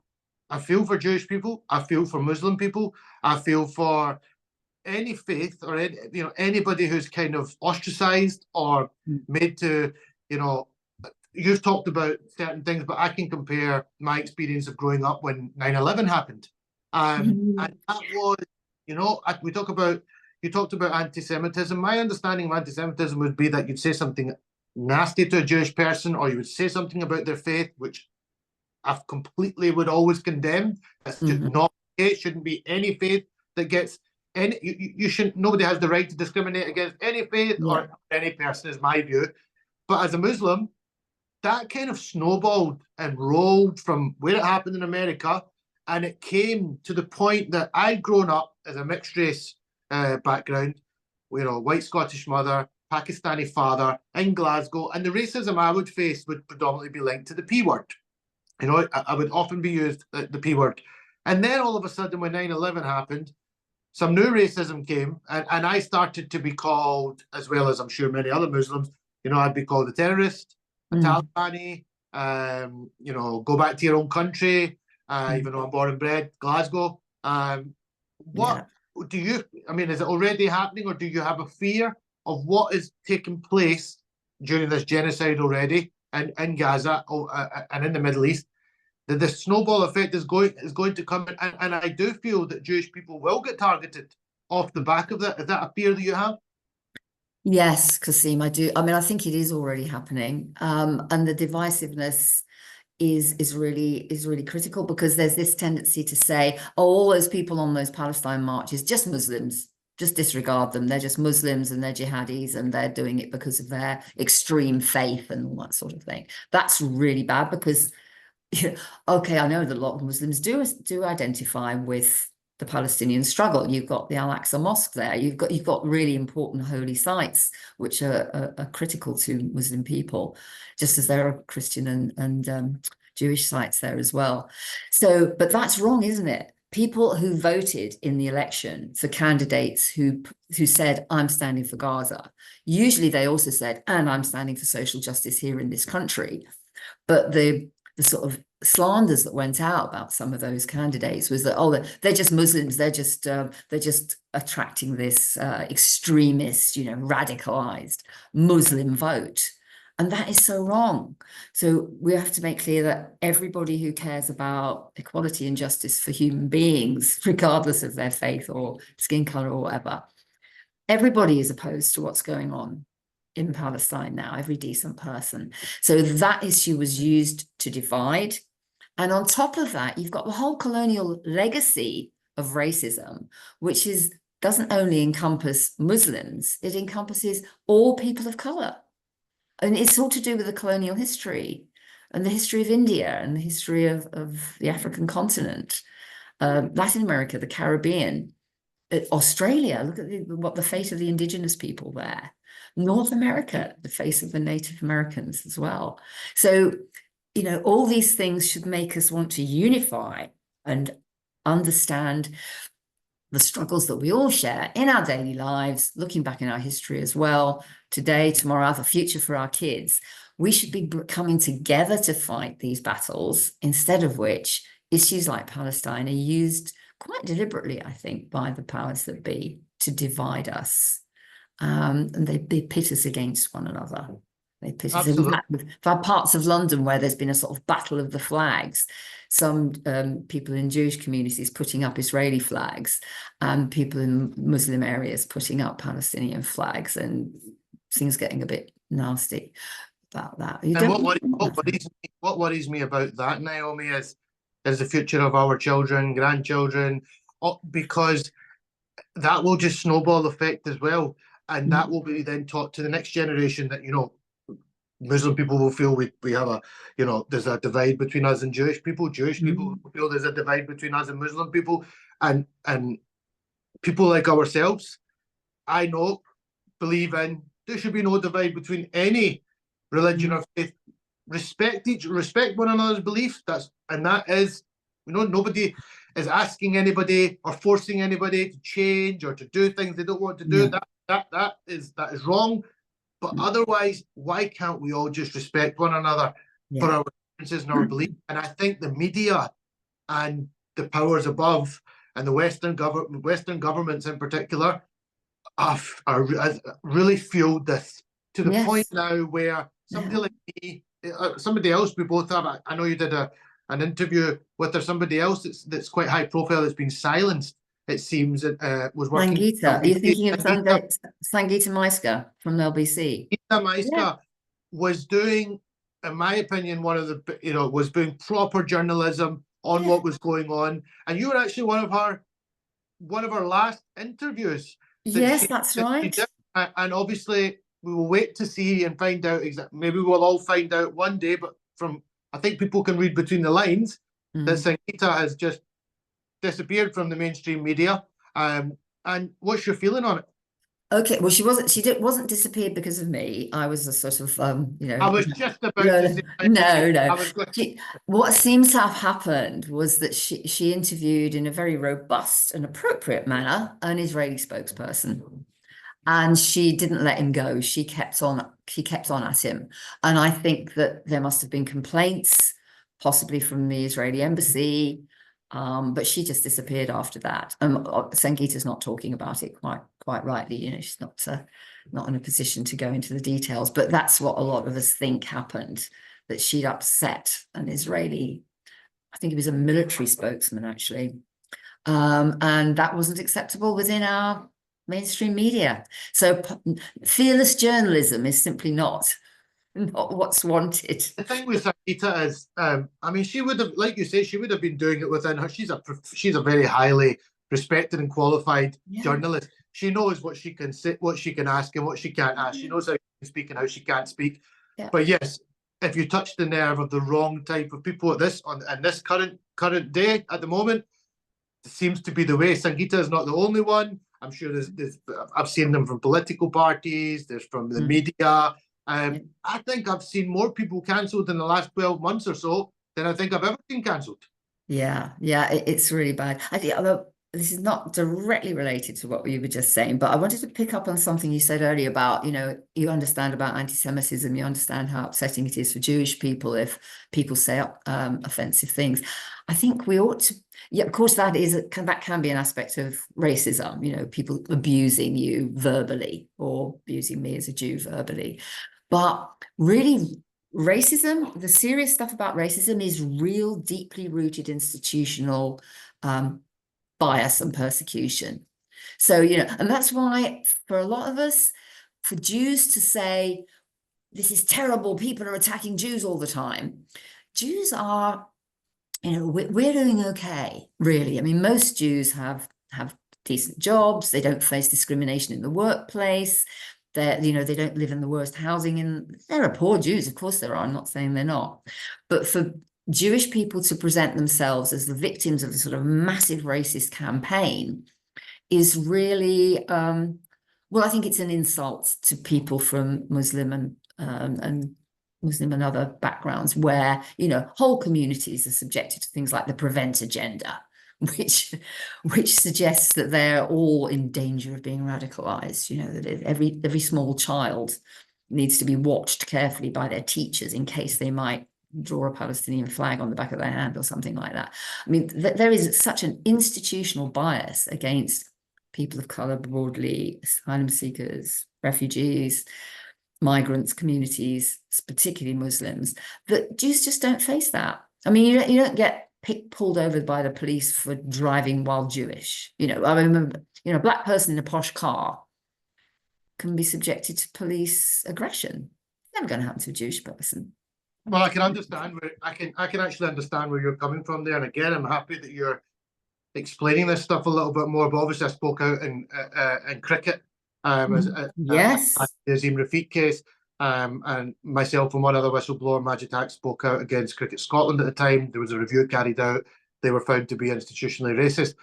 Speaker 2: Jewish people, I feel for Muslim people, I feel for any faith or anybody who's kind of ostracized or made to, you've talked about certain things, but I can compare my experience of growing up when 9/11 happened. And that was, you talked about anti-Semitism. My understanding of anti-Semitism would be that you'd say something nasty to a Jewish person, or you would say something about their faith, which I completely would always condemn. That's just not okay. It shouldn't be any faith that gets any. You shouldn't. Nobody has the right to discriminate against any faith or any person, is my view. But as a Muslim, that kind of snowballed and rolled from where it happened in America, and it came to the point that I'd grown up as a mixed race background, white Scottish mother, Pakistani father in Glasgow, and the racism I would face would predominantly be linked to the P word. I would often be used the P word. And then all of a sudden, when 9/11 happened, some new racism came, and I started to be called, as well as I'm sure many other Muslims, I'd be called a terrorist, a Talibani, go back to your own country, even though I'm born and bred Glasgow. What do you, is it already happening, or do you have a fear of what is taking place during this genocide already in Gaza and in the Middle East, that the snowball effect is going to come, and I do feel that Jewish people will get targeted off the back of that. Is that a fear that you have?
Speaker 1: Yes, Kasim, I do. I think it is already happening, and the divisiveness is really critical, because there's this tendency to say, oh, all those people on those Palestine marches, just Muslims. Just disregard them. They're just Muslims and they're jihadis, and they're doing it because of their extreme faith and all that sort of thing. That's really bad, because, okay, I know that a lot of Muslims do identify with the Palestinian struggle. You've got the Al-Aqsa Mosque there. You've got really important holy sites which are critical to Muslim people, just as there are Christian and Jewish sites there as well. So, but that's wrong, isn't it? People who voted in the election for candidates who said, I'm standing for Gaza, usually they also said, and I'm standing for social justice here in this country. But the sort of slanders that went out about some of those candidates was that, oh, they're just Muslims, they're just attracting this extremist, radicalized Muslim vote. And that is so wrong. So we have to make clear that everybody who cares about equality and justice for human beings, regardless of their faith or skin color or whatever, everybody is opposed to what's going on in Palestine now, every decent person. So that issue was used to divide. And on top of that, you've got the whole colonial legacy of racism, which doesn't only encompass Muslims, it encompasses all people of color. And it's all to do with the colonial history and the history of India and the history of the African continent, Latin America, the Caribbean, Australia. Look at what the fate of the indigenous people there. North America, the fate of the Native Americans as well. So, all these things should make us want to unify and understand the struggles that we all share in our daily lives, looking back in our history as well, today, tomorrow, the future for our kids. We should be coming together to fight these battles, instead of which issues like Palestine are used quite deliberately, I think, by the powers that be to divide us. And they pit us against one another. They pit us. We've had parts of London where there's been a sort of battle of the flags. Some people in Jewish communities putting up Israeli flags, and people in Muslim areas putting up Palestinian flags, and things getting a bit nasty about that.
Speaker 2: And what worries me about that, Naomi, is the future of our children, grandchildren, because that will just snowball effect as well. And that will be then taught to the next generation that, Muslim people will feel we have there's a divide between us and Jewish people. Jewish people will feel there's a divide between us and Muslim people. And people like ourselves, I know, believe in there should be no divide between any religion or faith. Respect one another's beliefs. That is, nobody is asking anybody or forcing anybody to change or to do things they don't want to do. That is wrong. But otherwise, why can't we all just respect one another for our differences and our beliefs? And I think the media and the powers above and the Western governments in particular are really fueled this to the point now where somebody like me, somebody else we both have. I know you did an interview with somebody else that's quite high profile that's been silenced. It seems was working.
Speaker 1: Sangeeta. Are you thinking of Sangeeta Maiska from LBC?
Speaker 2: Sangeeta Maiska was doing, in my opinion, was doing proper journalism on what was going on, and you were actually one of her last interviews.
Speaker 1: Yes, that's right.
Speaker 2: And obviously, we will wait to see and find out exactly. Maybe we'll all find out one day. But I think people can read between the lines that Sangeeta has just disappeared from the mainstream media. And what's your feeling on it?
Speaker 1: Okay, well, she wasn't disappeared because of me. I was a sort of,
Speaker 2: I was just about to say.
Speaker 1: No. What seems to have happened was that she interviewed in a very robust and appropriate manner an Israeli spokesperson, and she didn't let him go. She kept on at him, and I think that there must have been complaints, possibly from the Israeli embassy. But she just disappeared after that. Sangeeta's not talking about it quite rightly. She's not in a position to go into the details. But that's what a lot of us think happened, that she'd upset an Israeli, I think it was a military spokesman, actually. And that wasn't acceptable within our mainstream media. So fearless journalism is simply not what's wanted.
Speaker 2: The thing with Sangeeta is, she would have, like you say, she would have been doing it within her. She's a very highly respected and qualified journalist. She knows what she can say, what she can ask, and what she can't ask. She knows how she can speak and how she can't speak. Yeah. But yes, if you touch the nerve of the wrong type of people on this current day at the moment, it seems to be the way. Sangeeta is not the only one. I'm sure I've seen them from political parties. There's from the media. I think I've seen more people cancelled in the last 12 months or so than I think I've ever seen cancelled.
Speaker 1: Yeah, it's really bad. I think, although this is not directly related to what we were just saying, but I wanted to pick up on something you said earlier about, you understand about anti-Semitism, you understand how upsetting it is for Jewish people if people say offensive things. I think we ought to, of course, that can be an aspect of racism, people abusing you verbally or abusing me as a Jew verbally. But really, racism, the serious stuff about racism is real, deeply rooted institutional bias and persecution. So, and that's why for a lot of us, for Jews to say, this is terrible, people are attacking Jews all the time. Jews are, we're doing okay, really. I mean, most Jews have decent jobs. They don't face discrimination in the workplace. They don't live in the worst housing. There are poor Jews, of course there are. I'm not saying they're not. But for Jewish people to present themselves as the victims of a sort of massive racist campaign is really, I think it's an insult to people from Muslim and Muslim and other backgrounds where, whole communities are subjected to things like the prevent agenda, which suggests that they're all in danger of being radicalized. You know, that every small child needs to be watched carefully by their teachers in case they might draw a Palestinian flag on the back of their hand or something like that. I mean, there is such an institutional bias against people of color broadly, asylum seekers, refugees, migrants, communities, particularly Muslims, that Jews just don't face that. I mean, you don't get pulled over by the police for driving while Jewish. You know, I remember, you know, a black person in a posh car can be subjected to police aggression. Never going to happen to a Jewish person.
Speaker 2: Well, I can understand where I can actually understand where you're coming from there. And again, I'm happy that you're explaining this stuff a little bit more. But obviously, I spoke out in cricket as
Speaker 1: yes,
Speaker 2: the Azim Rafiq case, and myself and one other whistleblower, Majid spoke out against Cricket Scotland at the time. There was a review carried out. They were found to be institutionally racist.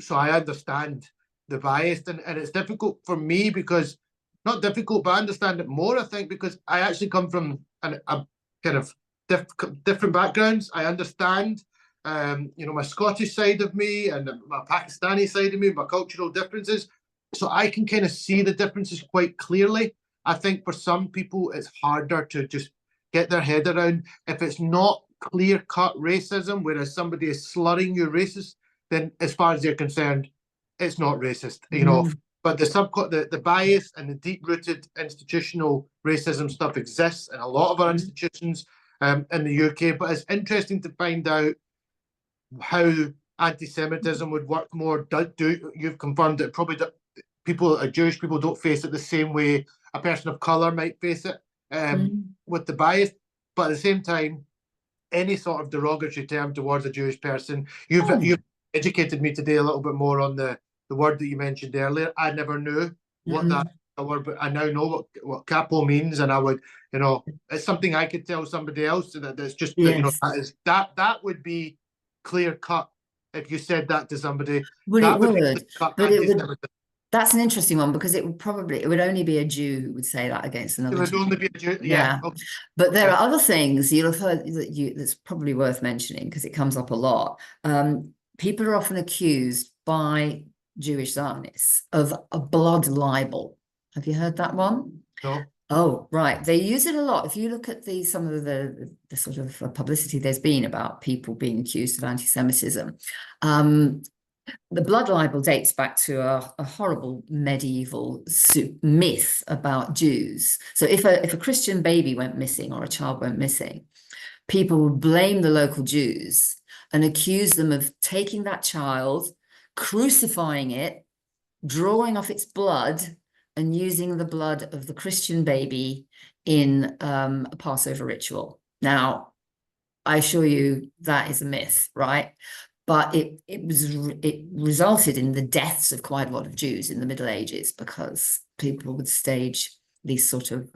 Speaker 2: So I understand the bias, and it's difficult for me because not difficult, but I understand it more. I think because I actually come from a kind of different backgrounds. I understand, you know, my Scottish side of me and my Pakistani side of me, my cultural differences. So I can kind of see the differences quite clearly. I think for some people, it's harder to just get their head around. If it's not clear-cut racism, whereas somebody is slurring you racist, then as far as they're concerned, it's not racist, you know. But the bias and the deep-rooted institutional racism stuff exists in a lot of our institutions in the UK. But it's interesting to find out how anti-Semitism would work more. You've confirmed that probably Jewish people don't face it the same way a person of colour might face it with the bias. But at the same time, any sort of derogatory term towards a Jewish person, you've educated me today a little bit more on the word that you mentioned earlier. I never knew what that word, but I now know what capo means, and I would, you know, it's something I could tell somebody else that's just, you know, that would be clear cut if you said that to somebody.
Speaker 1: Well, it would, but it would. That's an interesting one because it would only be a Jew who would say that against another Jew.
Speaker 2: It would only be a Jew,
Speaker 1: yeah. Okay. But there are other things you'll have heard that's probably worth mentioning because it comes up a lot. People are often accused by Jewish Zionists of a blood libel. Have you heard that one?
Speaker 2: No.
Speaker 1: Oh, right. They use it a lot. If you look at some of the sort of publicity there's been about people being accused of anti-Semitism, the blood libel dates back to a horrible medieval myth about Jews. So if a Christian baby went missing or a child went missing, people would blame the local Jews and accuse them of taking that child, crucifying it, drawing off its blood, and using the blood of the Christian baby in a Passover ritual. Now, I assure you that is a myth, right? But it resulted in the deaths of quite a lot of Jews in the Middle Ages because people would stage these sort of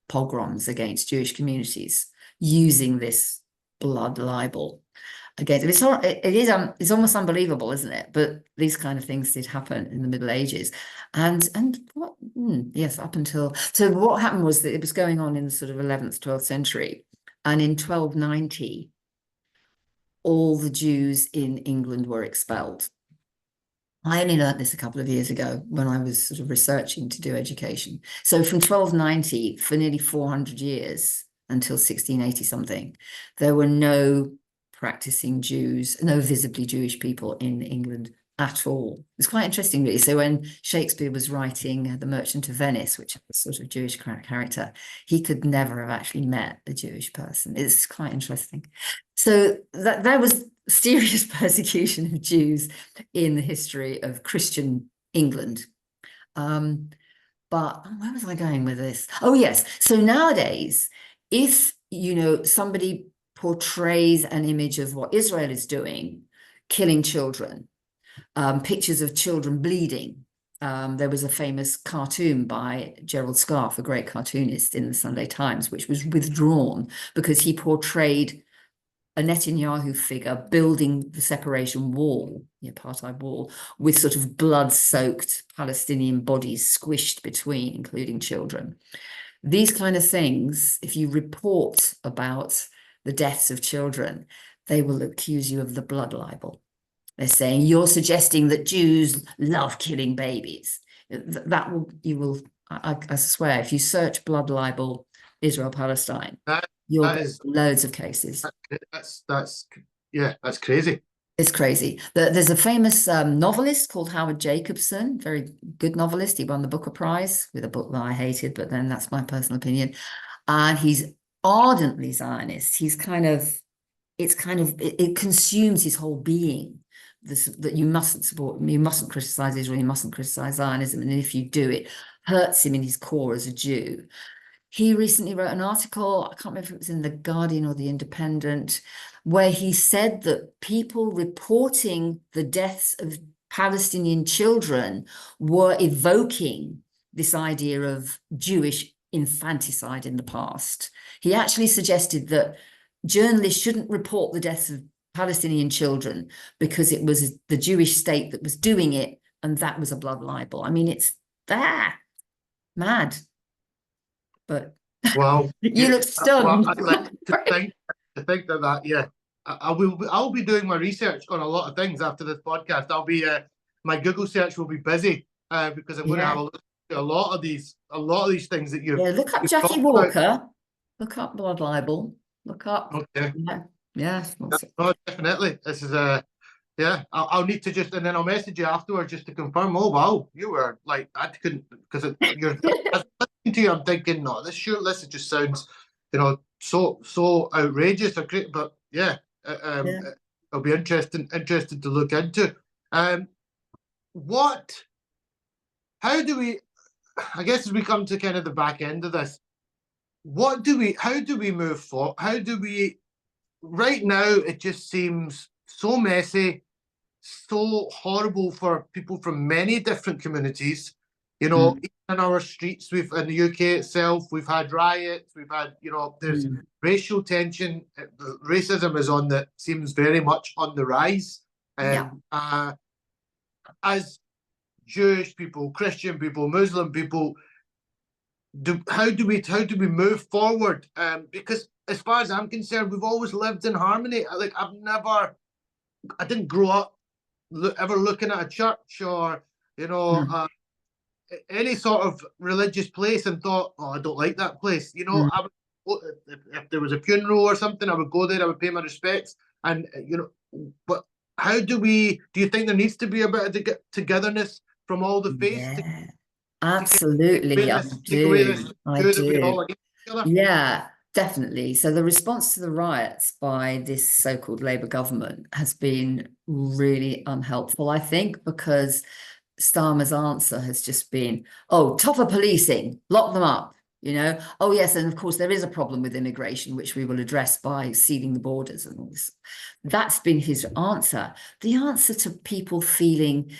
Speaker 1: pogroms against Jewish communities using this blood libel against it's almost unbelievable, isn't it? But these kind of things did happen in the Middle Ages, and what yes, up until so what happened was that it was going on in the sort of 11th 12th century, and in 1290 all the Jews in England were expelled. I only learned this a couple of years ago when I was sort of researching to do education. So from 1290 for nearly 400 years until 1680 something, there were no practicing Jews, no visibly Jewish people in England at all. It's quite interesting, really. So when Shakespeare was writing The Merchant of Venice, which was sort of Jewish character, he could never have actually met a Jewish person. It's quite interesting. So there was serious persecution of Jews in the history of Christian England. But where was I going with this? Oh, yes. So nowadays, if, you know, somebody portrays an image of what Israel is doing, killing children, pictures of children bleeding. There was a famous cartoon by Gerald Scarfe, a great cartoonist, in the Sunday Times, which was withdrawn because he portrayed a Netanyahu figure building the separation wall, the apartheid wall, with sort of blood-soaked Palestinian bodies squished between, including children. These kind of things, if you report about the deaths of children, they will accuse you of the blood libel. They're saying you're suggesting that Jews love killing babies. That will, you will, I swear, if you search blood libel, Israel, Palestine, you'll get loads of cases.
Speaker 2: That's crazy.
Speaker 1: It's crazy. There's a famous novelist called Howard Jacobson, very good novelist. He won the Booker Prize with a book that I hated, but then that's my personal opinion. And he's ardently Zionist. It consumes his whole being. That you mustn't support, you mustn't criticize Israel, you mustn't criticize Zionism. And if you do, it hurts him in his core as a Jew. He recently wrote an article, I can't remember if it was in The Guardian or The Independent, where he said that people reporting the deaths of Palestinian children were evoking this idea of Jewish infanticide in the past. He actually suggested that journalists shouldn't report the deaths of Palestinian children because it was the Jewish state that was doing it, and that was a blood libel. I mean, it's mad. But
Speaker 2: wow,
Speaker 1: you look stunned.
Speaker 2: Well, to think that yeah, I'll be doing my research on a lot of things after this podcast. I'll be my Google search will be busy because I'm going to have a look at a lot of these things that you've.
Speaker 1: Yeah, look up Jackie Walker. Look up blood libel. Look up.
Speaker 2: Okay.
Speaker 1: Yeah.
Speaker 2: No, definitely. This is yeah. I'll need to just, and then I'll message you afterwards just to confirm. Oh wow, you were like, I couldn't, because you're listening to you. I'm thinking, no, this just sounds, so outrageous or great. But yeah, it'll be interesting to look into. How do we? I guess as we come to kind of the back end of this, how do we move forward? How do we? Right now, it just seems so messy, so horrible for people from many different communities. In our streets, in the UK itself, we've had riots, we've had, there's racial tension. Racism seems very much on the rise. As Jewish people, Christian people, Muslim people, how do we move forward? Because as far as I'm concerned, we've always lived in harmony. I didn't grow up ever looking at a church or any sort of religious place and thought, oh, I don't like that place. If there was a funeral or something, I would go there, I would pay my respects. And but how do you think there needs to be a bit of togetherness from all the faiths?
Speaker 1: Yeah, absolutely. I do. Yeah, definitely. So the response to the riots by this so-called Labour government has been really unhelpful, I think, because Starmer's answer has just been, oh, tougher policing, lock them up, Oh, yes, and of course there is a problem with immigration, which we will address by sealing the borders and all this. That's been his answer. The answer to people feeling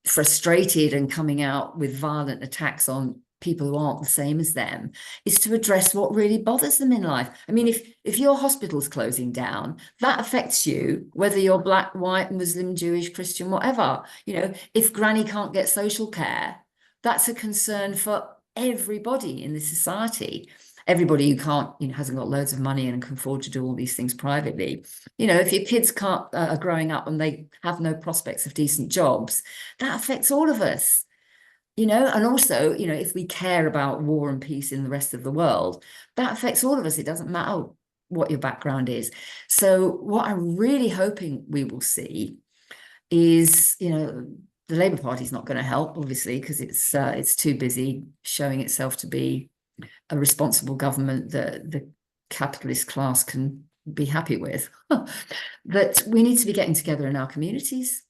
Speaker 1: frustrated and coming out with violent attacks on people who aren't the same as them is to address what really bothers them in life. I mean, if your hospital's closing down, that affects you, whether you're black, white, Muslim, Jewish, Christian, whatever. If granny can't get social care, that's a concern for everybody in the society. Everybody who can't, hasn't got loads of money and can afford to do all these things privately. If your kids are growing up and they have no prospects of decent jobs, that affects all of us. And also, if we care about war and peace in the rest of the world, that affects all of us. It doesn't matter what your background is. So what I'm really hoping we will see is, the Labour Party is not going to help, obviously, because it's too busy showing itself to be a responsible government that the capitalist class can be happy with. That we need to be getting together in our communities.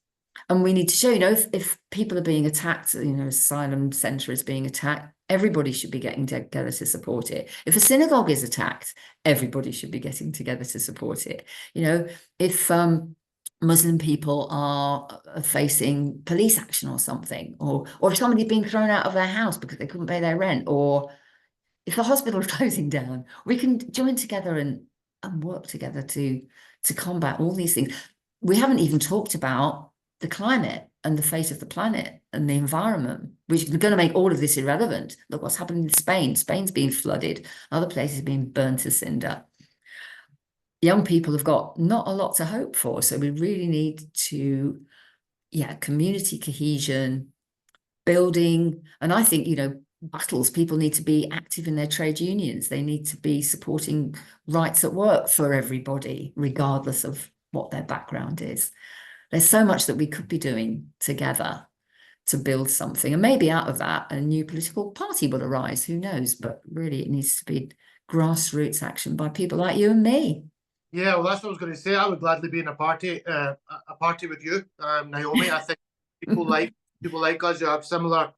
Speaker 1: And we need to show, if people are being attacked, asylum centre is being attacked, everybody should be getting together to support it. If a synagogue is attacked, everybody should be getting together to support it. If Muslim people are facing police action or something, or if somebody's being thrown out of their house because they couldn't pay their rent, or if the hospital is closing down, we can join together and work together to combat all these things. We haven't even talked about the climate and the fate of the planet and the environment, which is going to make all of this irrelevant. Look what's happening in Spain. Spain's being flooded. Other places being burnt to cinder. young people have got not a lot to hope for. So we really need to, community cohesion, building. And I think, battles, people need to be active in their trade unions. They need to be supporting rights at work for everybody, regardless of what their background is. There's so much that we could be doing together to build something. And maybe out of that, a new political party will arise, who knows? But really, it needs to be grassroots action by people like you and me.
Speaker 2: Yeah, well, that's what I was going to say. I would gladly be in a party with you, Naomi. I think people like us who have similar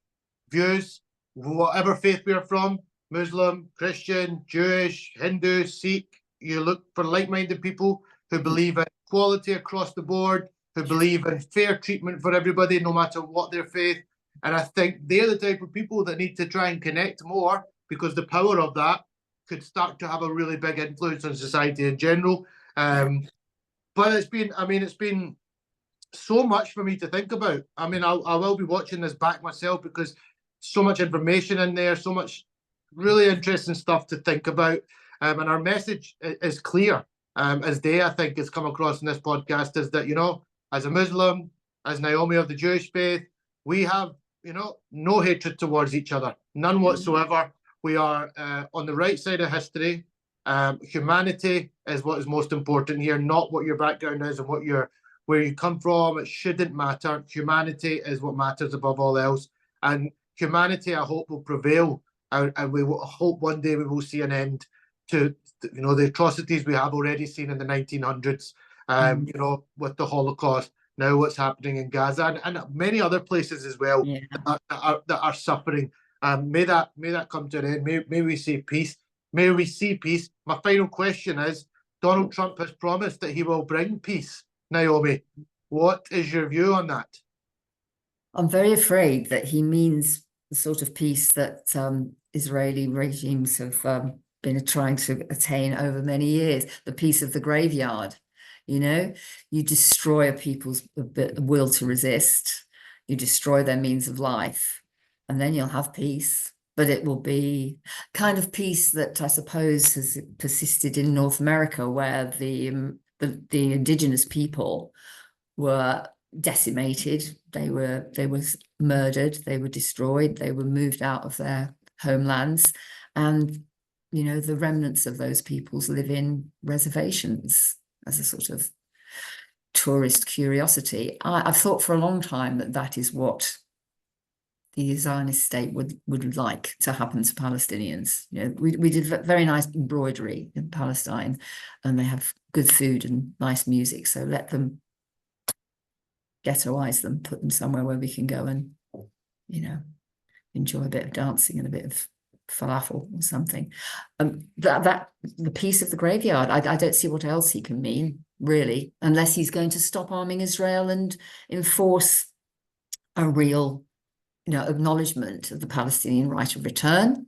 Speaker 2: views, whatever faith we're from, Muslim, Christian, Jewish, Hindu, Sikh. You look for like-minded people who believe in equality across the board, who believe in fair treatment for everybody, no matter what their faith. And I think they're the type of people that need to try and connect more, because the power of that could start to have a really big influence on society in general. But it's been so much for me to think about. I mean, I will be watching this back myself, because so much information in there, so much really interesting stuff to think about. And our message is clear, as day, I think, has come across in this podcast, is that, as a Muslim, as Naomi of the Jewish faith, we have, no hatred towards each other, none whatsoever. We are on the right side of history. Humanity is what is most important here, not what your background is and where you come from. It shouldn't matter. Humanity is what matters above all else. And humanity, I hope, will prevail. And we hope one day we will see an end to the atrocities we have already seen in the 1900s, with the Holocaust. Now what's happening in Gaza and many other places as well, that are suffering. May that come to an end. May we see peace. May we see peace. My final question is, Donald Trump has promised that he will bring peace. Naomi, what is your view on that?
Speaker 1: I'm very afraid that he means the sort of peace that Israeli regimes have been trying to attain over many years, the peace of the graveyard. You destroy a people's will to resist, you destroy their means of life, and then you'll have peace. But it will be kind of peace that I suppose has persisted in North America, where the indigenous people were decimated. They were murdered. They were destroyed. They were moved out of their homelands, and the remnants of those peoples live in reservations as a sort of tourist curiosity. I've thought for a long time that is what the Zionist state would like to happen to Palestinians. We did very nice embroidery in Palestine, and they have good food and nice music. So let them ghettoize them, put them somewhere where we can go and, enjoy a bit of dancing and a bit of falafel or something. That the peace of the graveyard. I don't see what else he can mean, really, unless he's going to stop arming Israel and enforce a real acknowledgement of the Palestinian right of return,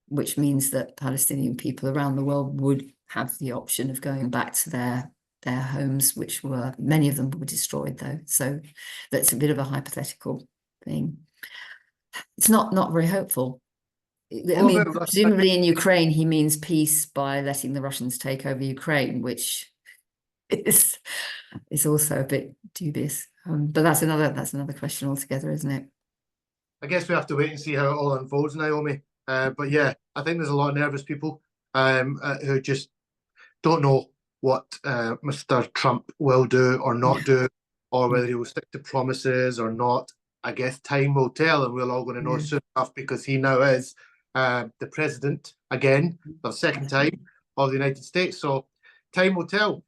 Speaker 1: which means that Palestinian people around the world would have the option of going back to their homes, which many of them were destroyed, though. So that's a bit of a hypothetical thing. It's not very hopeful. I mean, presumably in Ukraine, he means peace by letting the Russians take over Ukraine, which is also a bit dubious. But that's another question altogether, isn't it?
Speaker 2: I guess we have to wait and see how it all unfolds, Naomi. But yeah, I think there's a lot of nervous people who just don't know what Mr. Trump will do or not do, or whether he will stick to promises or not. I guess time will tell, and we're all going to know soon enough, because he now is the president again, the second time of the United States. So time will tell.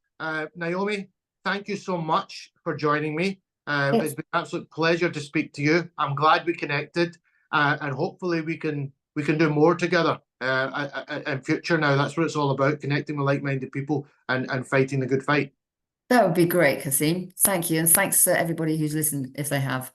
Speaker 2: Naomi, thank you so much for joining me. It's been an absolute pleasure to speak to you. I'm glad we connected, and hopefully we can do more together in future. Now that's what it's all about: connecting with like-minded people and fighting the good fight.
Speaker 1: That would be great, Kasim. Thank you, and thanks to everybody who's listened, if they have.